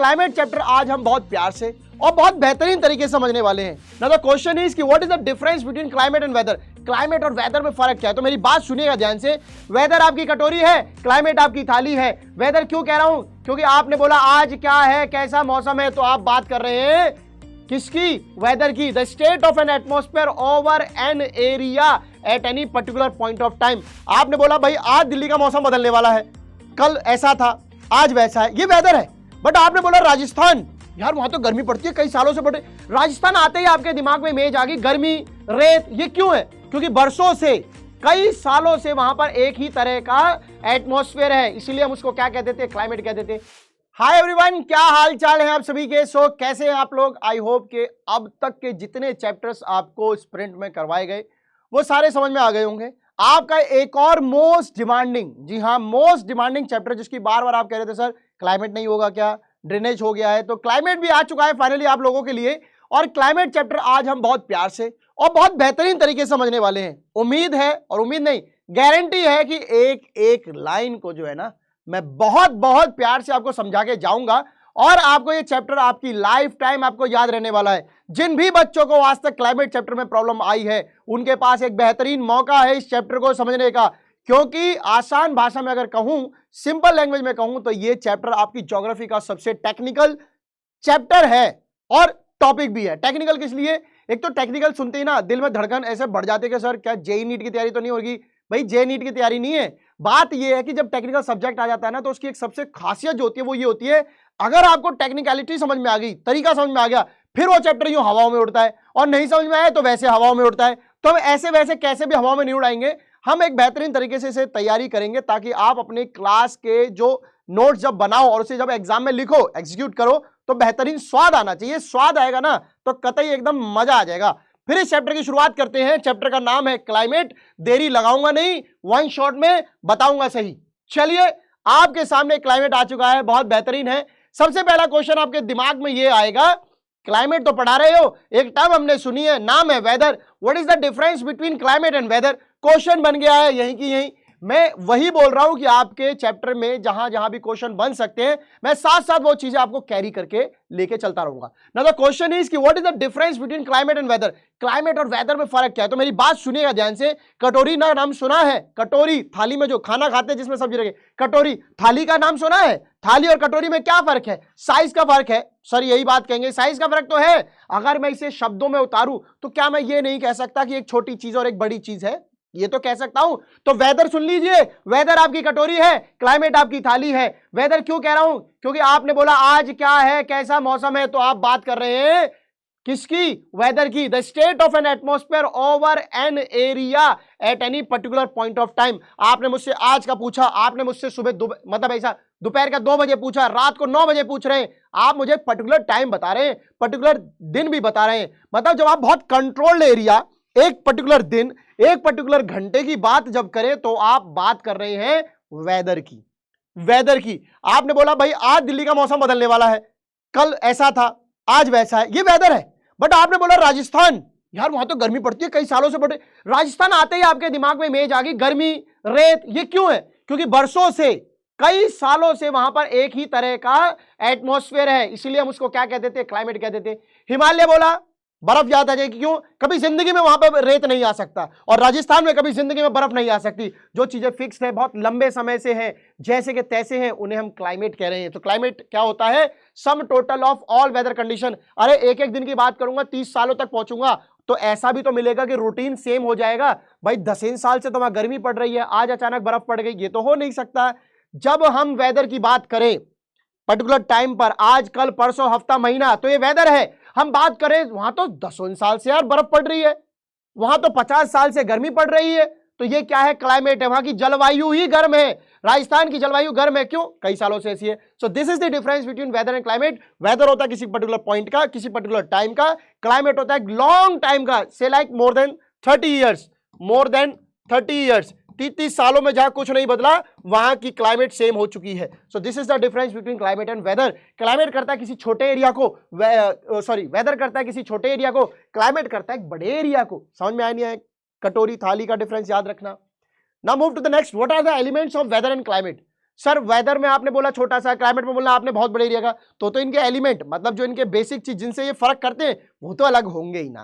Climate chapter आज हम बहुत प्यार से और बहुत बेहतरीन तरीके से समझने वाले हैं। नाउ द क्वेश्चन इज कि what is the difference between climate and weather. Climate और वेदर में फर्क क्या है? तो मेरी बात सुनिएगा ध्यान से। वेदर आपकी कटोरी है, क्लाइमेट आपकी थाली है। वेदर क्यों कह रहा हूं? क्योंकि आपने बोला आज क्या है, कैसा मौसम है, तो आप बात कर रहे हैं किसकी? वेदर की। The state of N atmosphere over an area at any particular point of time. आपने बोला भाई आज दिल्ली का मौसम बदलने वाला है, कल ऐसा था, आज वैसा है, ये वेदर है। बट आपने बोला राजस्थान, यार वहां तो गर्मी पड़ती है, कई सालों से पड़े। राजस्थान आते ही आपके दिमाग में इमेज आ गई गर्मी, रेत। ये क्यों है? क्योंकि बरसों से, कई सालों से वहां पर एक ही तरह का एटमॉस्फेयर है, इसीलिए हम उसको क्या कहते थे? क्लाइमेट कहते थे। हाय एवरीवन, क्या हाल चाल है आप सभी के? सो कैसे हैं आप लोग? आई होप के अब तक के जितने चैप्टर्स आपको स्प्रिंट में करवाए गए वो सारे समझ में आ गए होंगे। आपका एक और मोस्ट डिमांडिंग, जी हाँ मोस्ट डिमांडिंग चैप्टर, जिसकी बार बार आप कह रहे थे सर क्लाइमेट नहीं होगा क्या, ड्रेनेज हो गया है, तो क्लाइमेट भी आ चुका है फाइनली आप लोगों के लिए। और क्लाइमेट चैप्टर आज हम बहुत प्यार से और बहुत बेहतरीन तरीके से समझने वाले हैं। उम्मीद है, और उम्मीद नहीं गारंटी है कि एक एक लाइन को जो है ना मैं बहुत बहुत प्यार से आपको समझा के जाऊंगा और आपको ये चैप्टर आपकी लाइफ टाइम आपको याद रहने वाला है। जिन भी बच्चों को आज तक क्लाइमेट चैप्टर में प्रॉब्लम आई है उनके पास एक बेहतरीन मौका है इस चैप्टर को समझने का, क्योंकि आसान भाषा में अगर कहूं, सिंपल लैंग्वेज में कहूं, तो ये चैप्टर आपकी ज्योग्राफी का सबसे टेक्निकल चैप्टर है और टॉपिक भी है। टेक्निकल किस लिए? एक तो टेक्निकल सुनते ही ना दिल में धड़कन ऐसे बढ़ जाते कि सर क्या जेईई नीट की तैयारी तो नहीं होगी? भाई जेईई नीट की तैयारी नहीं है। बात यह है कि जब टेक्निकल सब्जेक्ट आ जाता है ना तो उसकी एक सबसे खासियत जो होती है वो ये होती है, अगर आपको टेक्निकलिटी समझ में आ गई, तरीका समझ में आ गया, फिर वो चैप्टर यूं हवाओं में उड़ता है, और नहीं समझ में आए तो वैसे हवाओं में उड़ता है। तो हम ऐसे वैसे कैसे भी हवाओं में नहीं उड़ाएंगे, हम एक बेहतरीन तरीके से इसे तैयारी करेंगे ताकि आप अपने क्लास के जो नोट्स जब बनाओ और उसे जब एग्जाम में लिखो, एग्जीक्यूट करो, तो बेहतरीन स्वाद आना चाहिए। स्वाद आएगा ना तो कतई एकदम मजा आ जाएगा। फिर इस चैप्टर की शुरुआत करते हैं। चैप्टर का नाम है क्लाइमेट। देरी लगाऊंगा नहीं, वन शॉट में बताऊंगा सही। चलिए, आपके सामने क्लाइमेट आ चुका है, बहुत बेहतरीन है। सबसे पहला क्वेश्चन आपके दिमाग में ये आएगा, क्लाइमेट तो पढ़ा रहे हो, एक टर्म हमने सुनी है, नाम है weather. What is the difference between climate and weather? Question बन गया है यहीं की यहीं। मैं वही बोल रहा हूं कि आपके चैप्टर में जहां जहां भी क्वेश्चन बन सकते हैं, मैं साथ साथ वो चीजें आपको कैरी करके लेके चलता रहूंगा। नाउ द क्वेश्चन इज कि what is the difference between climate and weather. Climate और वेदर में फर्क क्या है? तो मेरी बात सुनिएगा ध्यान से। कटोरी ना नाम सुना है? कटोरी, थाली में जो खाना खाते हैं जिसमें सब्जी रखे, कटोरी। थाली का नाम सुना है? थाली और कटोरी में क्या फर्क है? साइज का फर्क है। सर यही बात कहेंगे, साइज का फर्क तो है। अगर मैं इसे शब्दों में उतारूं तो क्या मैं ये नहीं कह सकता कि एक छोटी चीज और एक बड़ी चीज है? ये तो कह सकता हूं। तो वेदर सुन लीजिए, वेदर आपकी कटोरी है, क्लाइमेट आपकी थाली है। वेदर क्यों कह रहा हूं? क्योंकि आपने बोला आज क्या है, कैसा मौसम है, तो आप बात कर रहे हैं किसकी? वेदर की। The state of N atmosphere over an area at any particular point of time. आपने मुझसे आज का पूछा, आपने मुझसे सुबह मतलब ऐसा दोपहर का 2 बजे पूछा, रात को 9 बजे पूछ रहे हैं, आप मुझे पर्टिकुलर टाइम बता रहे हैं, पर्टिकुलर दिन भी बता रहे हैं। मतलब जब आप बहुत कंट्रोल्ड एरिया, एक पर्टिकुलर दिन, एक पर्टिकुलर घंटे की बात जब करें तो आप बात कर रहे हैं वेदर की। वेदर की। आपने बोला भाई आज दिल्ली का मौसम बदलने वाला है, कल ऐसा था, आज वैसा है, ये वेदर है। बट आपने बोला राजस्थान, यार वहां तो गर्मी पड़ती है, कई सालों से पड़े। राजस्थान आते ही आपके दिमाग में इमेज आ गई गर्मी, रेत। ये क्यों है? क्योंकि बरसों से, कई सालों से वहां पर एक ही तरह का एटमॉस्फेयर है, इसीलिए हम उसको क्या कहते थे? क्लाइमेट कहते थे। हिमालय बोला, बर्फ याद आ जाएगी। क्यों? कभी जिंदगी में वहां पर रेत नहीं आ सकता, और राजस्थान में कभी जिंदगी में बर्फ नहीं आ सकती। जो चीजें फिक्स है, बहुत लंबे समय से हैं, जैसे कि तैसे हैं, उन्हें हम क्लाइमेट कह रहे हैं। तो क्लाइमेट क्या होता है? Sum total of all weather condition. अरे एक एक दिन की बात करूंगा, 30 सालों तक पहुंचूंगा तो ऐसा भी तो मिलेगा कि रूटीन सेम हो जाएगा। भाई 10 साल से तो वहां गर्मी पड़ रही है, आज अचानक बर्फ पड़ गई, ये तो हो नहीं सकता। जब हम वेदर की बात करें पर्टिकुलर टाइम पर, आज कल परसों हफ्ता महीना, तो ये वेदर है। हम बात करें वहां तो 10 साल से यार बर्फ पड़ रही है, वहां तो 50 साल से गर्मी पड़ रही है, तो ये क्या है? क्लाइमेट है। वहां की जलवायु ही गर्म है। राजस्थान की जलवायु गर्म है, क्यों? कई सालों से ऐसी है। So this is the difference between weather and climate. Weather होता है किसी पर्टिकुलर पॉइंट का, किसी पर्टिकुलर टाइम का। क्लाइमेट होता है लॉन्ग टाइम का, से like more than 30 years, more than 30 years. 30 सालों में जहां कुछ नहीं बदला वहां की क्लाइमेट सेम हो चुकी है। So this is the difference between climate and weather. Climate करता है किसी छोटे एरिया को, वेदर करता है किसी छोटे एरिया को, क्लाइमेट करता है एक बड़े एरिया को। समझ में आया नहीं आया? कटोरी थाली का डिफरेंस याद रखना। Now move to the next. What are the elements of weather and climate? Sir weather में आपने बोला छोटा सा, क्लाइमेट में बोला आपने बहुत बड़े एरिया का, तो इनके एलिमेंट मतलब जो इनके बेसिक चीज जिनसे ये फर्क करते हैं वो तो अलग होंगे ही ना।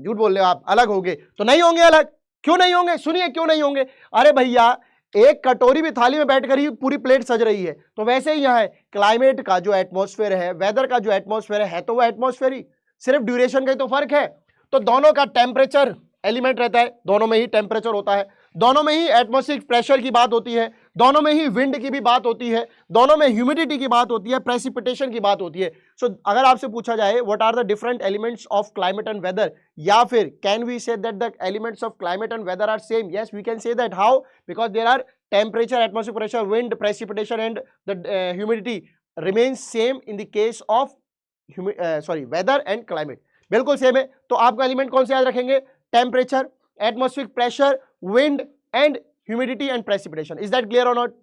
झूठ बोल रहे हो आप, अलग होंगे तो नहीं होंगे अलग। क्यों नहीं होंगे, सुनिए क्यों नहीं होंगे। अरे भैया एक कटोरी भी थाली में बैठकर ही पूरी प्लेट सज रही है, तो वैसे ही यहाँ है क्लाइमेट का जो एटमॉस्फेयर है, वेदर का जो एटमॉस्फेयर है तो वो एटमॉस्फेयर ही, सिर्फ ड्यूरेशन का ही तो फर्क है। तो दोनों का टेम्परेचर एलिमेंट रहता है, दोनों में ही टेम्परेचर होता है, दोनों में ही एटमॉस्फेरिक प्रेशर की बात होती है, दोनों में ही विंड की भी बात होती है, दोनों में ह्यूमिडिटी की बात होती है, प्रेसिपिटेशन की बात होती है। सो अगर आपसे पूछा जाए what are the different elements of climate and weather, या फिर can we say that the elements of climate and weather are same, yes we can say that. How? Because there are temperature, atmospheric pressure, wind, precipitation and the humidity remains same in the case of weather and climate, बिल्कुल same है। तो आपका element कौन से याद रखेंगे? Temperature, atmospheric pressure, wind and humidity and precipitation. Is that clear और not?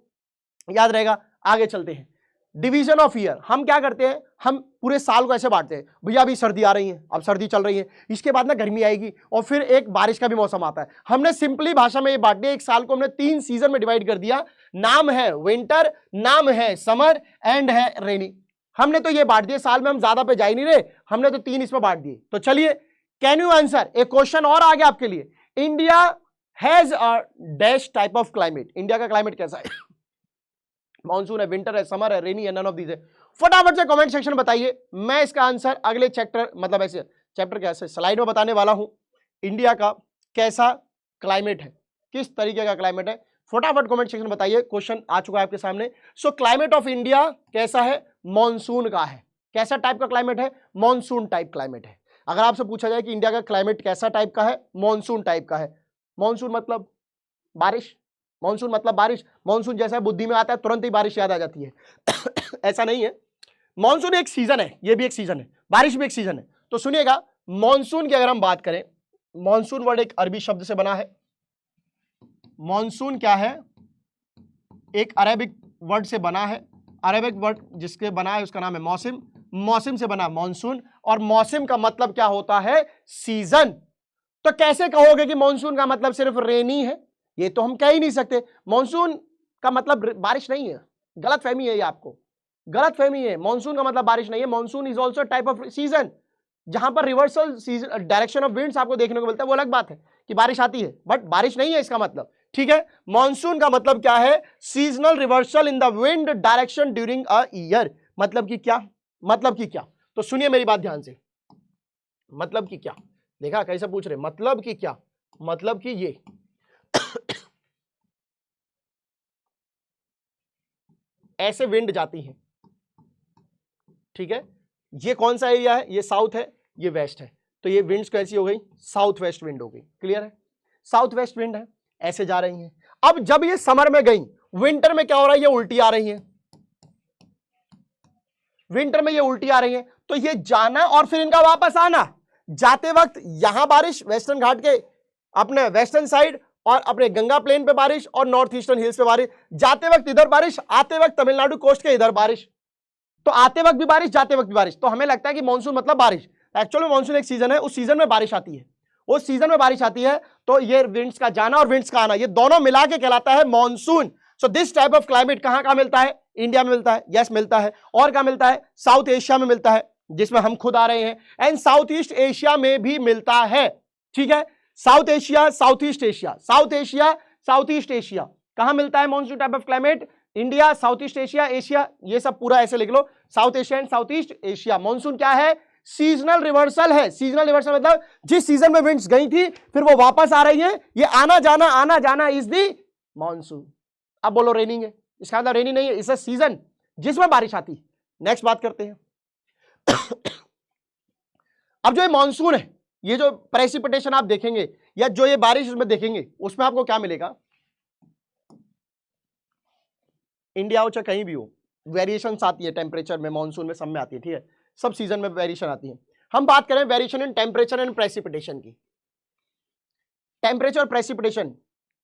याद रहेगा। आगे चलते हैं। डिवीजन ऑफ ईयर, हम क्या करते हैं, हम पूरे साल को ऐसे बांटते हैं, भैया अभी सर्दी आ रही है, अब सर्दी चल रही है, इसके बाद ना गर्मी आएगी और फिर एक बारिश का भी मौसम आता है। हमने सिंपली भाषा में ये बांट दिया, एक साल को हमने 3 सीजन में डिवाइड कर दिया। नाम है विंटर, नाम है समर एंड है रेनी। हमने तो ये बांट दिए, साल में हम ज्यादा पे जा ही नहीं रहे, हमने तो 3 इसमें बांट दिए। तो चलिए, कैन यू आंसर, एक क्वेश्चन और आ गया आपके लिए। India has a dash type of climate, India का क्लाइमेट कैसा है? मॉनसून है, विंटर है, समर है, रेनी है, नन ऑफ दीज है। फटाफट से कमेंट सेक्शन में बताइए, मैं इसका आंसर अगले चैप्टर, मतलब ऐसे चैप्टर कैसे स्लाइड में बताने वाला हूं। इंडिया का कैसा क्लाइमेट है, किस तरीके का क्लाइमेट है, फटाफट कमेंट सेक्शन में बताइए। क्वेश्चन आ चुका है आपके सामने। सो क्लाइमेट ऑफ इंडिया कैसा है? मॉनसून का है। कैसा टाइप का क्लाइमेट है? मॉनसून टाइप क्लाइमेट है। अगर आपसे पूछा जाए कि इंडिया का क्लाइमेट कैसा टाइप का है, मॉनसून टाइप का है। मॉनसून मतलब बारिश, मॉनसून मतलब बारिश। मॉनसून जैसा बुद्धि में आता है तुरंत ही बारिश याद आ जाती है ऐसा नहीं है। मॉनसून एक सीजन है, ये भी एक सीजन है, बारिश भी एक सीजन है। तो सुनिएगा, मॉनसून की अगर हम बात करें, मॉनसून वर्ड एक अरबी शब्द से बना है। मॉनसून क्या है? एक अरेबिक वर्ड से बना है। अरेबिक वर्ड जिसके बना है उसका नाम है मौसम। मौसम से बना मॉनसून, और मौसम का मतलब क्या होता है? सीजन। तो कैसे कहोगे कि मॉनसून का मतलब सिर्फ रेनी है? ये तो हम कह ही नहीं सकते। मॉनसून का मतलब बारिश नहीं है, गलत फहमी है ये, आपको गलत फहमी है। मॉनसून का मतलब बारिश नहीं है। Monsoon is also type off season, जहां पर रिवर्सल डायरेक्शन ऑफ विंड्स आपको देखने को मिलता है। वो अलग बात है कि बारिश आती है, बट बारिश नहीं है इसका मतलब। ठीक है, मॉनसून का मतलब क्या है? Seasonal reversal in the wind direction during a year. मतलब कि क्या? मतलब कि क्या? तो सुनिए मेरी बात ध्यान से। मतलब कि क्या? देखा कैसे पूछ रहे, मतलब कि क्या? मतलब कि ये ऐसे विंड जाती है। ठीक है, ये कौन सा एरिया है? ये साउथ है, ये वेस्ट है। तो ये विंड्स कैसी हो गई? साउथ वेस्ट विंड हो गई। क्लियर है? साउथ वेस्ट विंड है, ऐसे जा रही हैं। अब जब ये समर में गई, विंटर में क्या हो रहा है? ये उल्टी आ रही है। विंटर में ये उल्टी आ रही है, तो ये जाना और फिर इनका वापस आना। जाते वक्त यहां बारिश, वेस्टर्न घाट के अपने वेस्टर्न साइड और अपने गंगा प्लेन पे बारिश और नॉर्थ ईस्टर्न हिल्स पे बारिश। जाते वक्त इधर बारिश, आते वक्त तमिलनाडु कोस्ट के इधर बारिश। तो आते वक्त भी बारिश, जाते वक्त भी बारिश। तो हमें लगता है कि मानसून मतलब बारिश। एक्चुअली मानसून एक सीजन है, उस सीजन में बारिश आती है, उस सीजन में बारिश आती है। तो ये विंड्स का जाना और विंड्स का आना, ये दोनों मिला के कहलाता है monsoon. So this type of climate कहां कहां मिलता है? इंडिया में मिलता है, यस मिलता है। और कहां मिलता है? साउथ एशिया में मिलता है, जिसमें हम खुद आ रहे हैं, एंड साउथ ईस्ट एशिया में भी मिलता है। ठीक है, South Asia, South East Asia, South Asia, South East Asia, कहां मिलता है monsoon type of climate? India, South East Asia, Asia, ये सब पूरा ऐसे लिख लो, South Asia and South East Asia. Monsoon क्या है? सीजनल रिवर्सल है। सीजनल रिवर्सल मतलब जिस सीजन में विंड्स गई थी फिर वो वापस आ रही है, ये आना जाना इज दी मानसून। अब बोलो रेनिंग है, इसका मतलब रेनी नहीं है, इस सीजन जिसमें बारिश आती है। नेक्स्ट बात करते हैं अब जो ये मानसून है, ये जो प्रेसिपिटेशन आप देखेंगे या जो ये बारिश उसमें देखेंगे, उसमें आपको क्या मिलेगा? इंडिया हो चाहे कहीं भी हो, वेरिएशंस आती है टेम्परेचर में, मानसून में, सब में आती है। ठीक है, सब सीजन में वेरिएशन आती है। हम बात करें variation in temperature and precipitation की। टेम्परेचर और प्रेसिपिटेशन,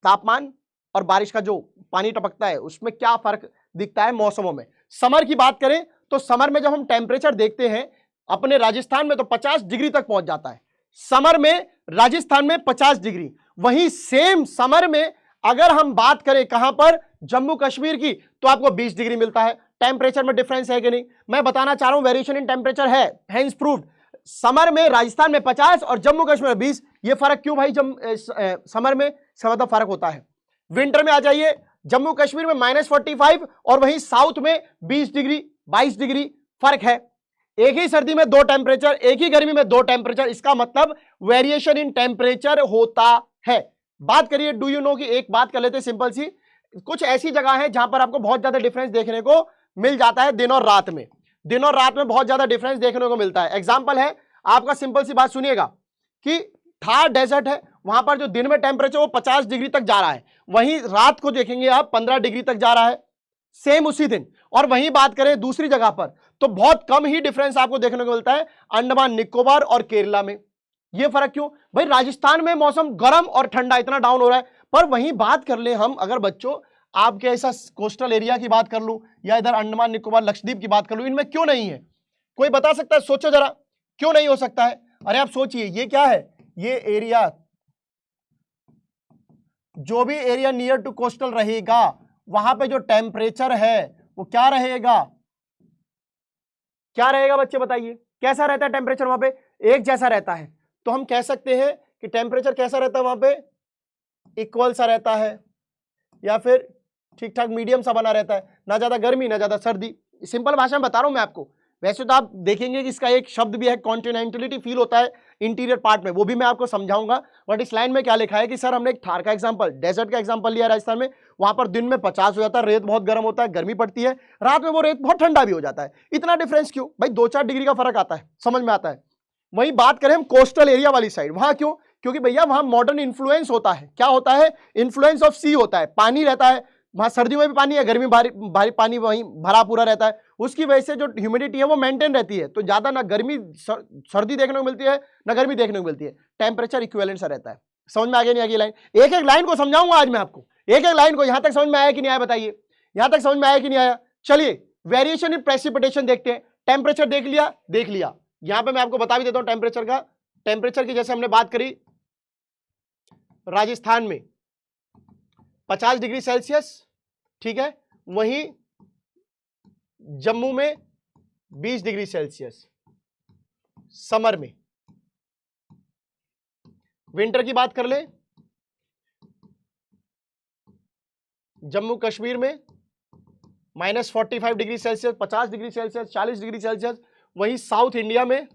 तापमान और बारिश का जो पानी टपकता है, उसमें क्या फर्क दिखता है मौसमों में। समर की बात करें तो समर में जब हम टेम्परेचर देखते हैं अपने राजस्थान में तो 50 डिग्री तक पहुंच जाता है। समर में राजस्थान में 50 डिग्री। वहीं सेम समर में अगर हम बात करें कहां पर? जम्मू कश्मीर की तो आपको 20 डिग्री मिलता है। टेम्परेचर में डिफरेंस है कि नहीं, मैं बताना चाह रहा हूं, वेरिएशन इन टेम्परेचर है, हेंस प्रूव्ड। समर में राजस्थान में 50 और जम्मू कश्मीर में 20, ये फर्क क्यों भाई? समर में मतलब फर्क होता है। विंटर में आ जाइए, जम्मू कश्मीर में -45 और वहीं साउथ में 20 डिग्री 22 डिग्री फर्क है। एक ही सर्दी में दो टेम्परेचर, एक ही गर्मी में दो टेम्परेचर, इसका मतलब वेरिएशन इन टेम्परेचर होता है। बात करिए डू यू नो की, एक बात कर लेते हैं सिंपल सी, कुछ ऐसी जगह है जहां पर आपको बहुत ज्यादा डिफरेंस देखने को मिल जाता है दिन और रात में, दिन और रात में बहुत ज्यादा डिफरेंस देखने को मिलता है। एग्जांपल है आपका, सिंपल सी बात सुनिएगा कि थार डेजर्ट है, वहां पर जो दिन में टेम्परेचर वो 50 डिग्री तक जा रहा है, वहीं रात को देखेंगे आप 15 डिग्री तक जा रहा है, सेम उसी दिन। और वहीं बात करें दूसरी जगह पर तो बहुत कम ही डिफरेंस आपको देखने को मिलता है अंडमान निकोबार और केरला में। यह फर्क क्यों भाई? राजस्थान में मौसम गर्म और ठंडा इतना डाउन हो रहा है, पर वहीं बात कर ले हम, अगर बच्चों आपके ऐसा कोस्टल एरिया की बात कर लूं या इधर अंडमान निकोबार लक्षद्वीप की बात कर लूं, इनमें क्यों नहीं है? कोई बता सकता है? सोचो जरा, क्यों नहीं हो सकता है? अरे आप सोचिए, ये क्या है? ये एरिया, जो भी एरिया नियर टू कोस्टल रहेगा वहां पे जो टेम्परेचर है वो क्या रहेगा? क्या रहेगा बच्चे बताइए, कैसा रहता है टेम्परेचर वहां पे? एक जैसा रहता है। तो हम कह सकते हैं कि टेम्परेचर कैसा रहता है वहां पे? इक्वल सा रहता है या फिर ठीक ठाक मीडियम सा बना रहता है, ना ज्यादा गर्मी ना ज्यादा सर्दी। सिंपल भाषा में बता रहा हूं मैं आपको। वैसे तो आप देखेंगे कि इसका एक शब्द भी है, कॉन्टिनेंटलिटी फील होता है इंटीरियर पार्ट में, वो भी मैं आपको समझाऊंगा। बट इस लाइन में क्या लिखा है कि सर हमने एक थार का एग्जांपल, डेजर्ट का एग्जांपल लिया राजस्थान में, वहां पर दिन में 50 हो जाता है, रेत बहुत गर्म होता है, गर्मी पड़ती है, रात में वो रेत बहुत ठंडा भी हो जाता है। इतना डिफरेंस क्यों भाई? 2-4 डिग्री का फर्क आता है, समझ में आता है। वहीं बात करें हम कोस्टल एरिया वाली साइड, वहां क्यों? क्योंकि भैया वहां मॉडर्न इन्फ्लुएंस होता है। क्या होता है? इन्फ्लुएंस ऑफ सी होता है, पानी रहता है वहां, सर्दियों में भी पानी है, गर्मी भारी पानी वहीं भरा पूरा रहता है, उसकी वजह से जो ह्यूमिडिटी है वो मेंटेन रहती है, तो ज्यादा ना गर्मी सर्दी देखने को मिलती है ना गर्मी देखने को मिलती है, टेम्परेचर इक्विवेलेंट सा रहता है। समझ में आ गया नहीं? आगे लाइन, एक एक लाइन को समझाऊंगा आज मैं आपको, एक एक लाइन को। यहां तक समझ में आया कि नहीं आया बताइए? यहां तक समझ में आया कि नहीं आया? चलिए वेरिएशन इन प्रेसिपिटेशन देखते हैं। टेम्परेचर देख लिया, देख लिया। यहां पे मैं आपको बता भी देता हूं टेम्परेचर का, टेम्परेचर की जैसे हमने बात करी राजस्थान में 50 डिग्री सेल्सियस, ठीक है, वहीं जम्मू में 20 डिग्री सेल्सियस समर में। विंटर की बात कर ले, जम्मू कश्मीर में -45 degree Celsius, 50 degree Celsius, 40 degree Celsius, वहीं साउथ इंडिया में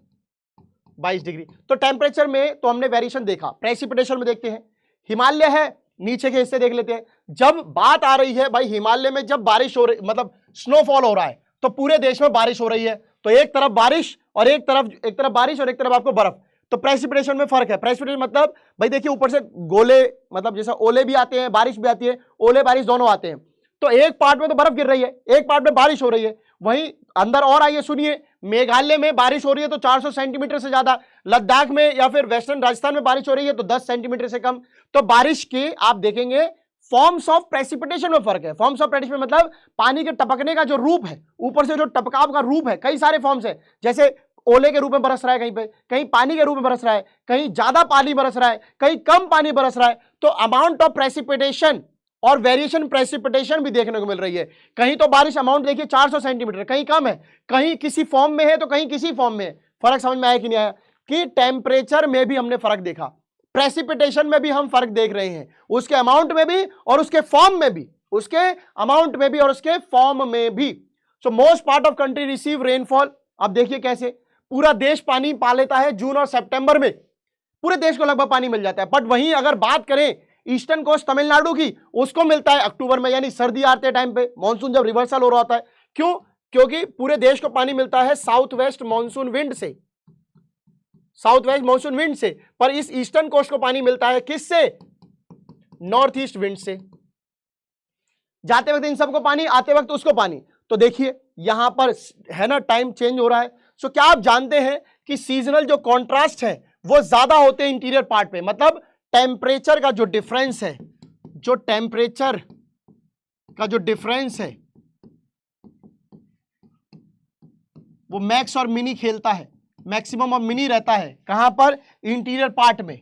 22 डिग्री। तो टेम्परेचर में तो हमने वेरिएशन देखा। प्रेसिपिटेशन में देखते हैं, हिमालय है, नीचे के हिस्से देख लेते हैं। जब बात आ रही है भाई हिमालय में, जब बारिश हो रही, मतलब स्नोफॉल हो रहा है, तो पूरे देश में बारिश हो रही है, तो एक तरफ बारिश और एक तरफ बारिश और एक तरफ आपको बर्फ, तो प्रेसिपिटेशन में फर्क है। प्रेसिपिटेशन मतलब भाई देखिए ऊपर से गोले, मतलब जैसा ओले भी आते हैं, बारिश भी आती है, ओले बारिश दोनों आते हैं। तो एक पार्ट में तो बर्फ गिर रही है, एक पार्ट में बारिश हो रही है। वहीं अंदर और आइए सुनिए, मेघालय में बारिश हो रही है तो 400 सेंटीमीटर से ज्यादा, लद्दाख में या फिर वेस्टर्न राजस्थान में बारिश हो रही है तो 10 सेंटीमीटर से कम। तो बारिश के आप देखेंगे फॉर्म्स ऑफ प्रेसिपिटेशन में फर्क है। फॉर्म्स ऑफ प्रेसिपिटेशन मतलब पानी के टपकने का जो रूप है, ऊपर से जो टपकाव का रूप है, कई सारे फॉर्म्स है। जैसे ओले के रूप में बरस रहा है कहीं पे, कहीं पानी के रूप में बरस रहा है, कहीं ज्यादा पानी बरस रहा है, कहीं कम पानी बरस रहा है। तो अमाउंट ऑफ प्रेसिपिटेशन और वेरिएशन प्रेसिपिटेशन भी देखने को मिल रही है। कहीं तो बारिश अमाउंट देखिए 400 सेंटीमीटर, कहीं कम है, कहीं किसी फॉर्म में है तो कहीं किसी फॉर्म में है। फर्क समझ में आया कि नहीं आया? कि टेम्परेचर में भी हमने फर्क देखा, प्रेसिपिटेशन में भी हम फर्क देख रहे हैं, उसके अमाउंट में भी और उसके फॉर्म में भी, उसके अमाउंट में भी और उसके फॉर्म में भी। So most part of country receive rainfall. अब देखिए कैसे पूरा देश पानी पा लेता है, जून और सितंबर में पूरे देश को लगभग पानी मिल जाता है। बट वहीं अगर बात करें ईस्टर्न कोस्ट तमिलनाडु की, उसको मिलता है अक्टूबर में, यानी सर्दी आते टाइम पे, मानसून जब रिवर्सल हो रहा होता है। क्यों? क्योंकि पूरे देश को पानी मिलता है साउथ वेस्ट मानसून विंड से, साउथ वेस्ट मानसून विंड से। पर इस ईस्टर्न कोस्ट को पानी मिलता है किससे? नॉर्थ ईस्ट विंड से। जाते वक्त इन सबको पानी, आते वक्त उसको पानी। तो देखिए यहां पर है ना, टाइम चेंज हो रहा है। सो क्या आप जानते हैं कि सीजनल जो कॉन्ट्रास्ट है वो ज्यादा होते हैं इंटीरियर पार्ट पे, मतलब टेम्परेचर का जो डिफरेंस है, जो टेम्परेचर का जो डिफरेंस है वो मैक्स और मिनी खेलता है, मैक्सिमम और मिनी रहता है। कहां पर? इंटीरियर पार्ट में,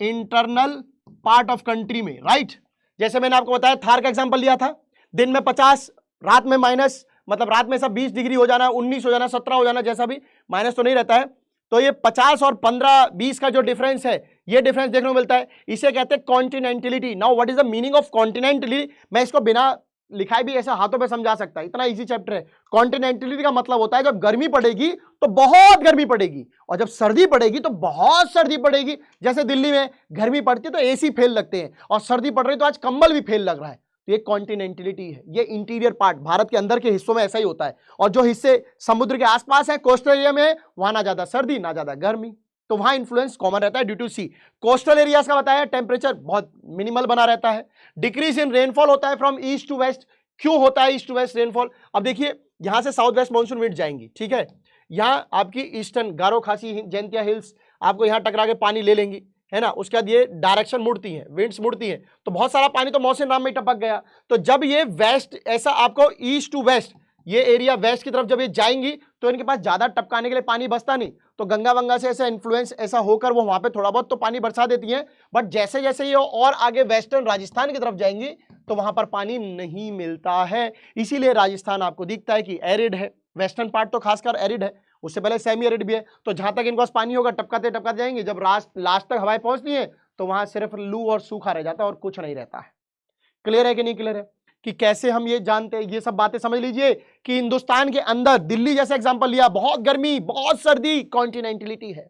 इंटरनल पार्ट ऑफ कंट्री में, राइट। जैसे मैंने आपको बताया थार का एग्जांपल लिया था, दिन में 50, रात में माइनस, मतलब रात में सब 20 डिग्री हो जाना, 19 हो जाना, 17 हो जाना, जैसा भी, माइनस तो नहीं रहता है। तो ये 50 और 15, 20 का जो डिफरेंस है, ये डिफरेंस देखने को मिलता है, इसे कहते हैं continentality. Now what is the meaning of continentality? मैं इसको बिना लिखाई भी ऐसे हाथों पे समझा सकता है, इतना इजी चैप्टर है। कॉन्टिनेंटलिटी का मतलब होता है जब गर्मी पड़ेगी तो बहुत गर्मी पड़ेगी, और जब सर्दी पड़ेगी तो बहुत सर्दी पड़ेगी। जैसे दिल्ली में गर्मी पड़ती है तो एसी फेल लगते हैं, और सर्दी पड़ रही तो आज कंबल भी फेल लग रहा है। तो ये कॉन्टिनेंटलिटी है, ये इंटीरियर पार्ट, भारत के अंदर के हिस्सों में ऐसा ही होता है। और जो हिस्से समुद्र के आसपास है, कोस्टल एरिया में है, वहां ना ज्यादा सर्दी ना ज्यादा गर्मी, तो वहां इन्फ्लुएंस कॉमन रहता है due to sea. Coastal areas का बताया टेम्परेचर बहुत मिनिमल बना रहता है। डिक्रीज इन रेनफॉल होता है फ्रॉम ईस्ट टू वेस्ट। क्यों होता है ईस्ट टू वेस्ट रेनफॉल? अब देखिए, यहां से साउथ वेस्ट मानसून विंड जाएंगी, ठीक है, यहां आपकी ईस्टर्न गारो खासी जैंतिया हिल्स आपको यहां टकरा के पानी ले लेंगी, है ना। उसके बाद ये डायरेक्शन मुड़ती है, विंड्स मुड़ती है, तो बहुत सारा पानी तो मौसम राम में टपक गया। तो जब ये वेस्ट, ऐसा आपको ईस्ट टू वेस्ट, ये एरिया वेस्ट की तरफ जब ये जाएंगी तो इनके पास ज्यादा टपकाने के लिए पानी बचता नहीं, तो गंगा वंगा से ऐसा इन्फ्लुएंस ऐसा होकर वो वहां पे थोड़ा बहुत तो पानी बरसा देती है। बट जैसे जैसे ये और आगे वेस्टर्न राजस्थान की तरफ जाएंगी तो वहां पर पानी नहीं मिलता है। इसीलिए राजस्थान आपको दिखता है कि एरिड है, वेस्टर्न पार्ट तो खासकर एरिड है, उससे पहले सेमी एरिड भी है। तो जहां तक इनके पास पानी होगा टपकाते टपकाते जाएंगे, जब लास्ट तक हवाएं पहुंचती है तो वहां सिर्फ लू और सूखा रह जाता है और कुछ नहीं रहता है। क्लियर है कि नहीं क्लियर है? कि कैसे हम ये जानते हैं, ये सब बातें समझ लीजिए कि हिंदुस्तान के अंदर दिल्ली जैसे एग्जांपल लिया, बहुत गर्मी बहुत सर्दी, कॉन्टिनेंटलिटी है।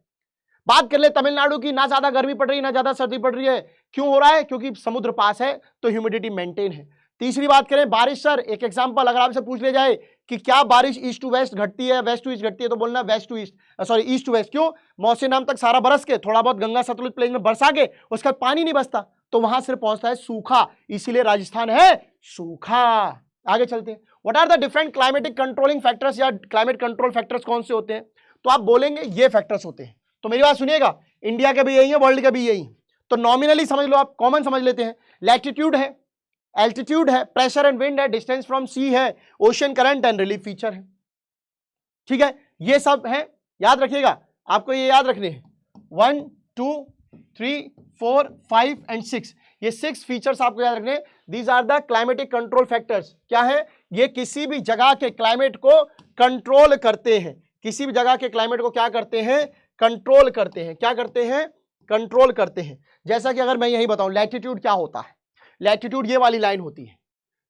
बात कर ले तमिलनाडु की, ना ज्यादा गर्मी पड़ रही ना ज्यादा सर्दी पड़ रही है। क्यों हो रहा है? क्योंकि समुद्र पास है तो ह्यूमिडिटी मेंटेन है। तीसरी बात करें बारिश, सर एक एग्जांपल अगर आपसे पूछ ले जाए कि क्या बारिश ईस्ट टू वेस्ट घटती है, वेस्ट टू ईस्ट घटती है, तो बोलना west to east, sorry east to west. क्यों? मौसम नाम तक सारा बरस के थोड़ा बहुत गंगा सतलुज प्लेन में बरसा के उसका पानी नहीं बचता, तो वहां सिर्फ पहुंचता है सूखा, इसीलिए राजस्थान है सूखा। आगे चलते हैं, what are the different climatic controlling factors, या क्लाइमेट कंट्रोल फैक्टर्स कौन से होते हैं? तो आप बोलेंगे ये फैक्टर्स होते हैं। तो मेरी बात सुनिएगा, इंडिया के भी यही है, वर्ल्ड के भी यही। तो नॉमिनली समझ लो, आप कॉमन समझ लेते हैं। लैटिट्यूड है, एल्टीट्यूड है, प्रेशर एंड विंड है, डिस्टेंस फ्रॉम सी है, ocean current and relief feature है। ठीक है, ये सब है, याद रखिएगा, आपको ये याद रखने हैं। 1 2 3 4 5 एंड 6, ये 6 फीचर्स आपको याद रखने। These are the climatic control factors. क्या है? ये किसी भी जगह के क्लाइमेट को कंट्रोल करते हैं। किसी भी जगह के क्लाइमेट को क्या करते हैं? कंट्रोल करते हैं। क्या करते हैं? कंट्रोल करते हैं। जैसा कि अगर मैं यही बताऊं, लैटिट्यूड क्या होता है? लैटिट्यूड ये वाली लाइन होती है,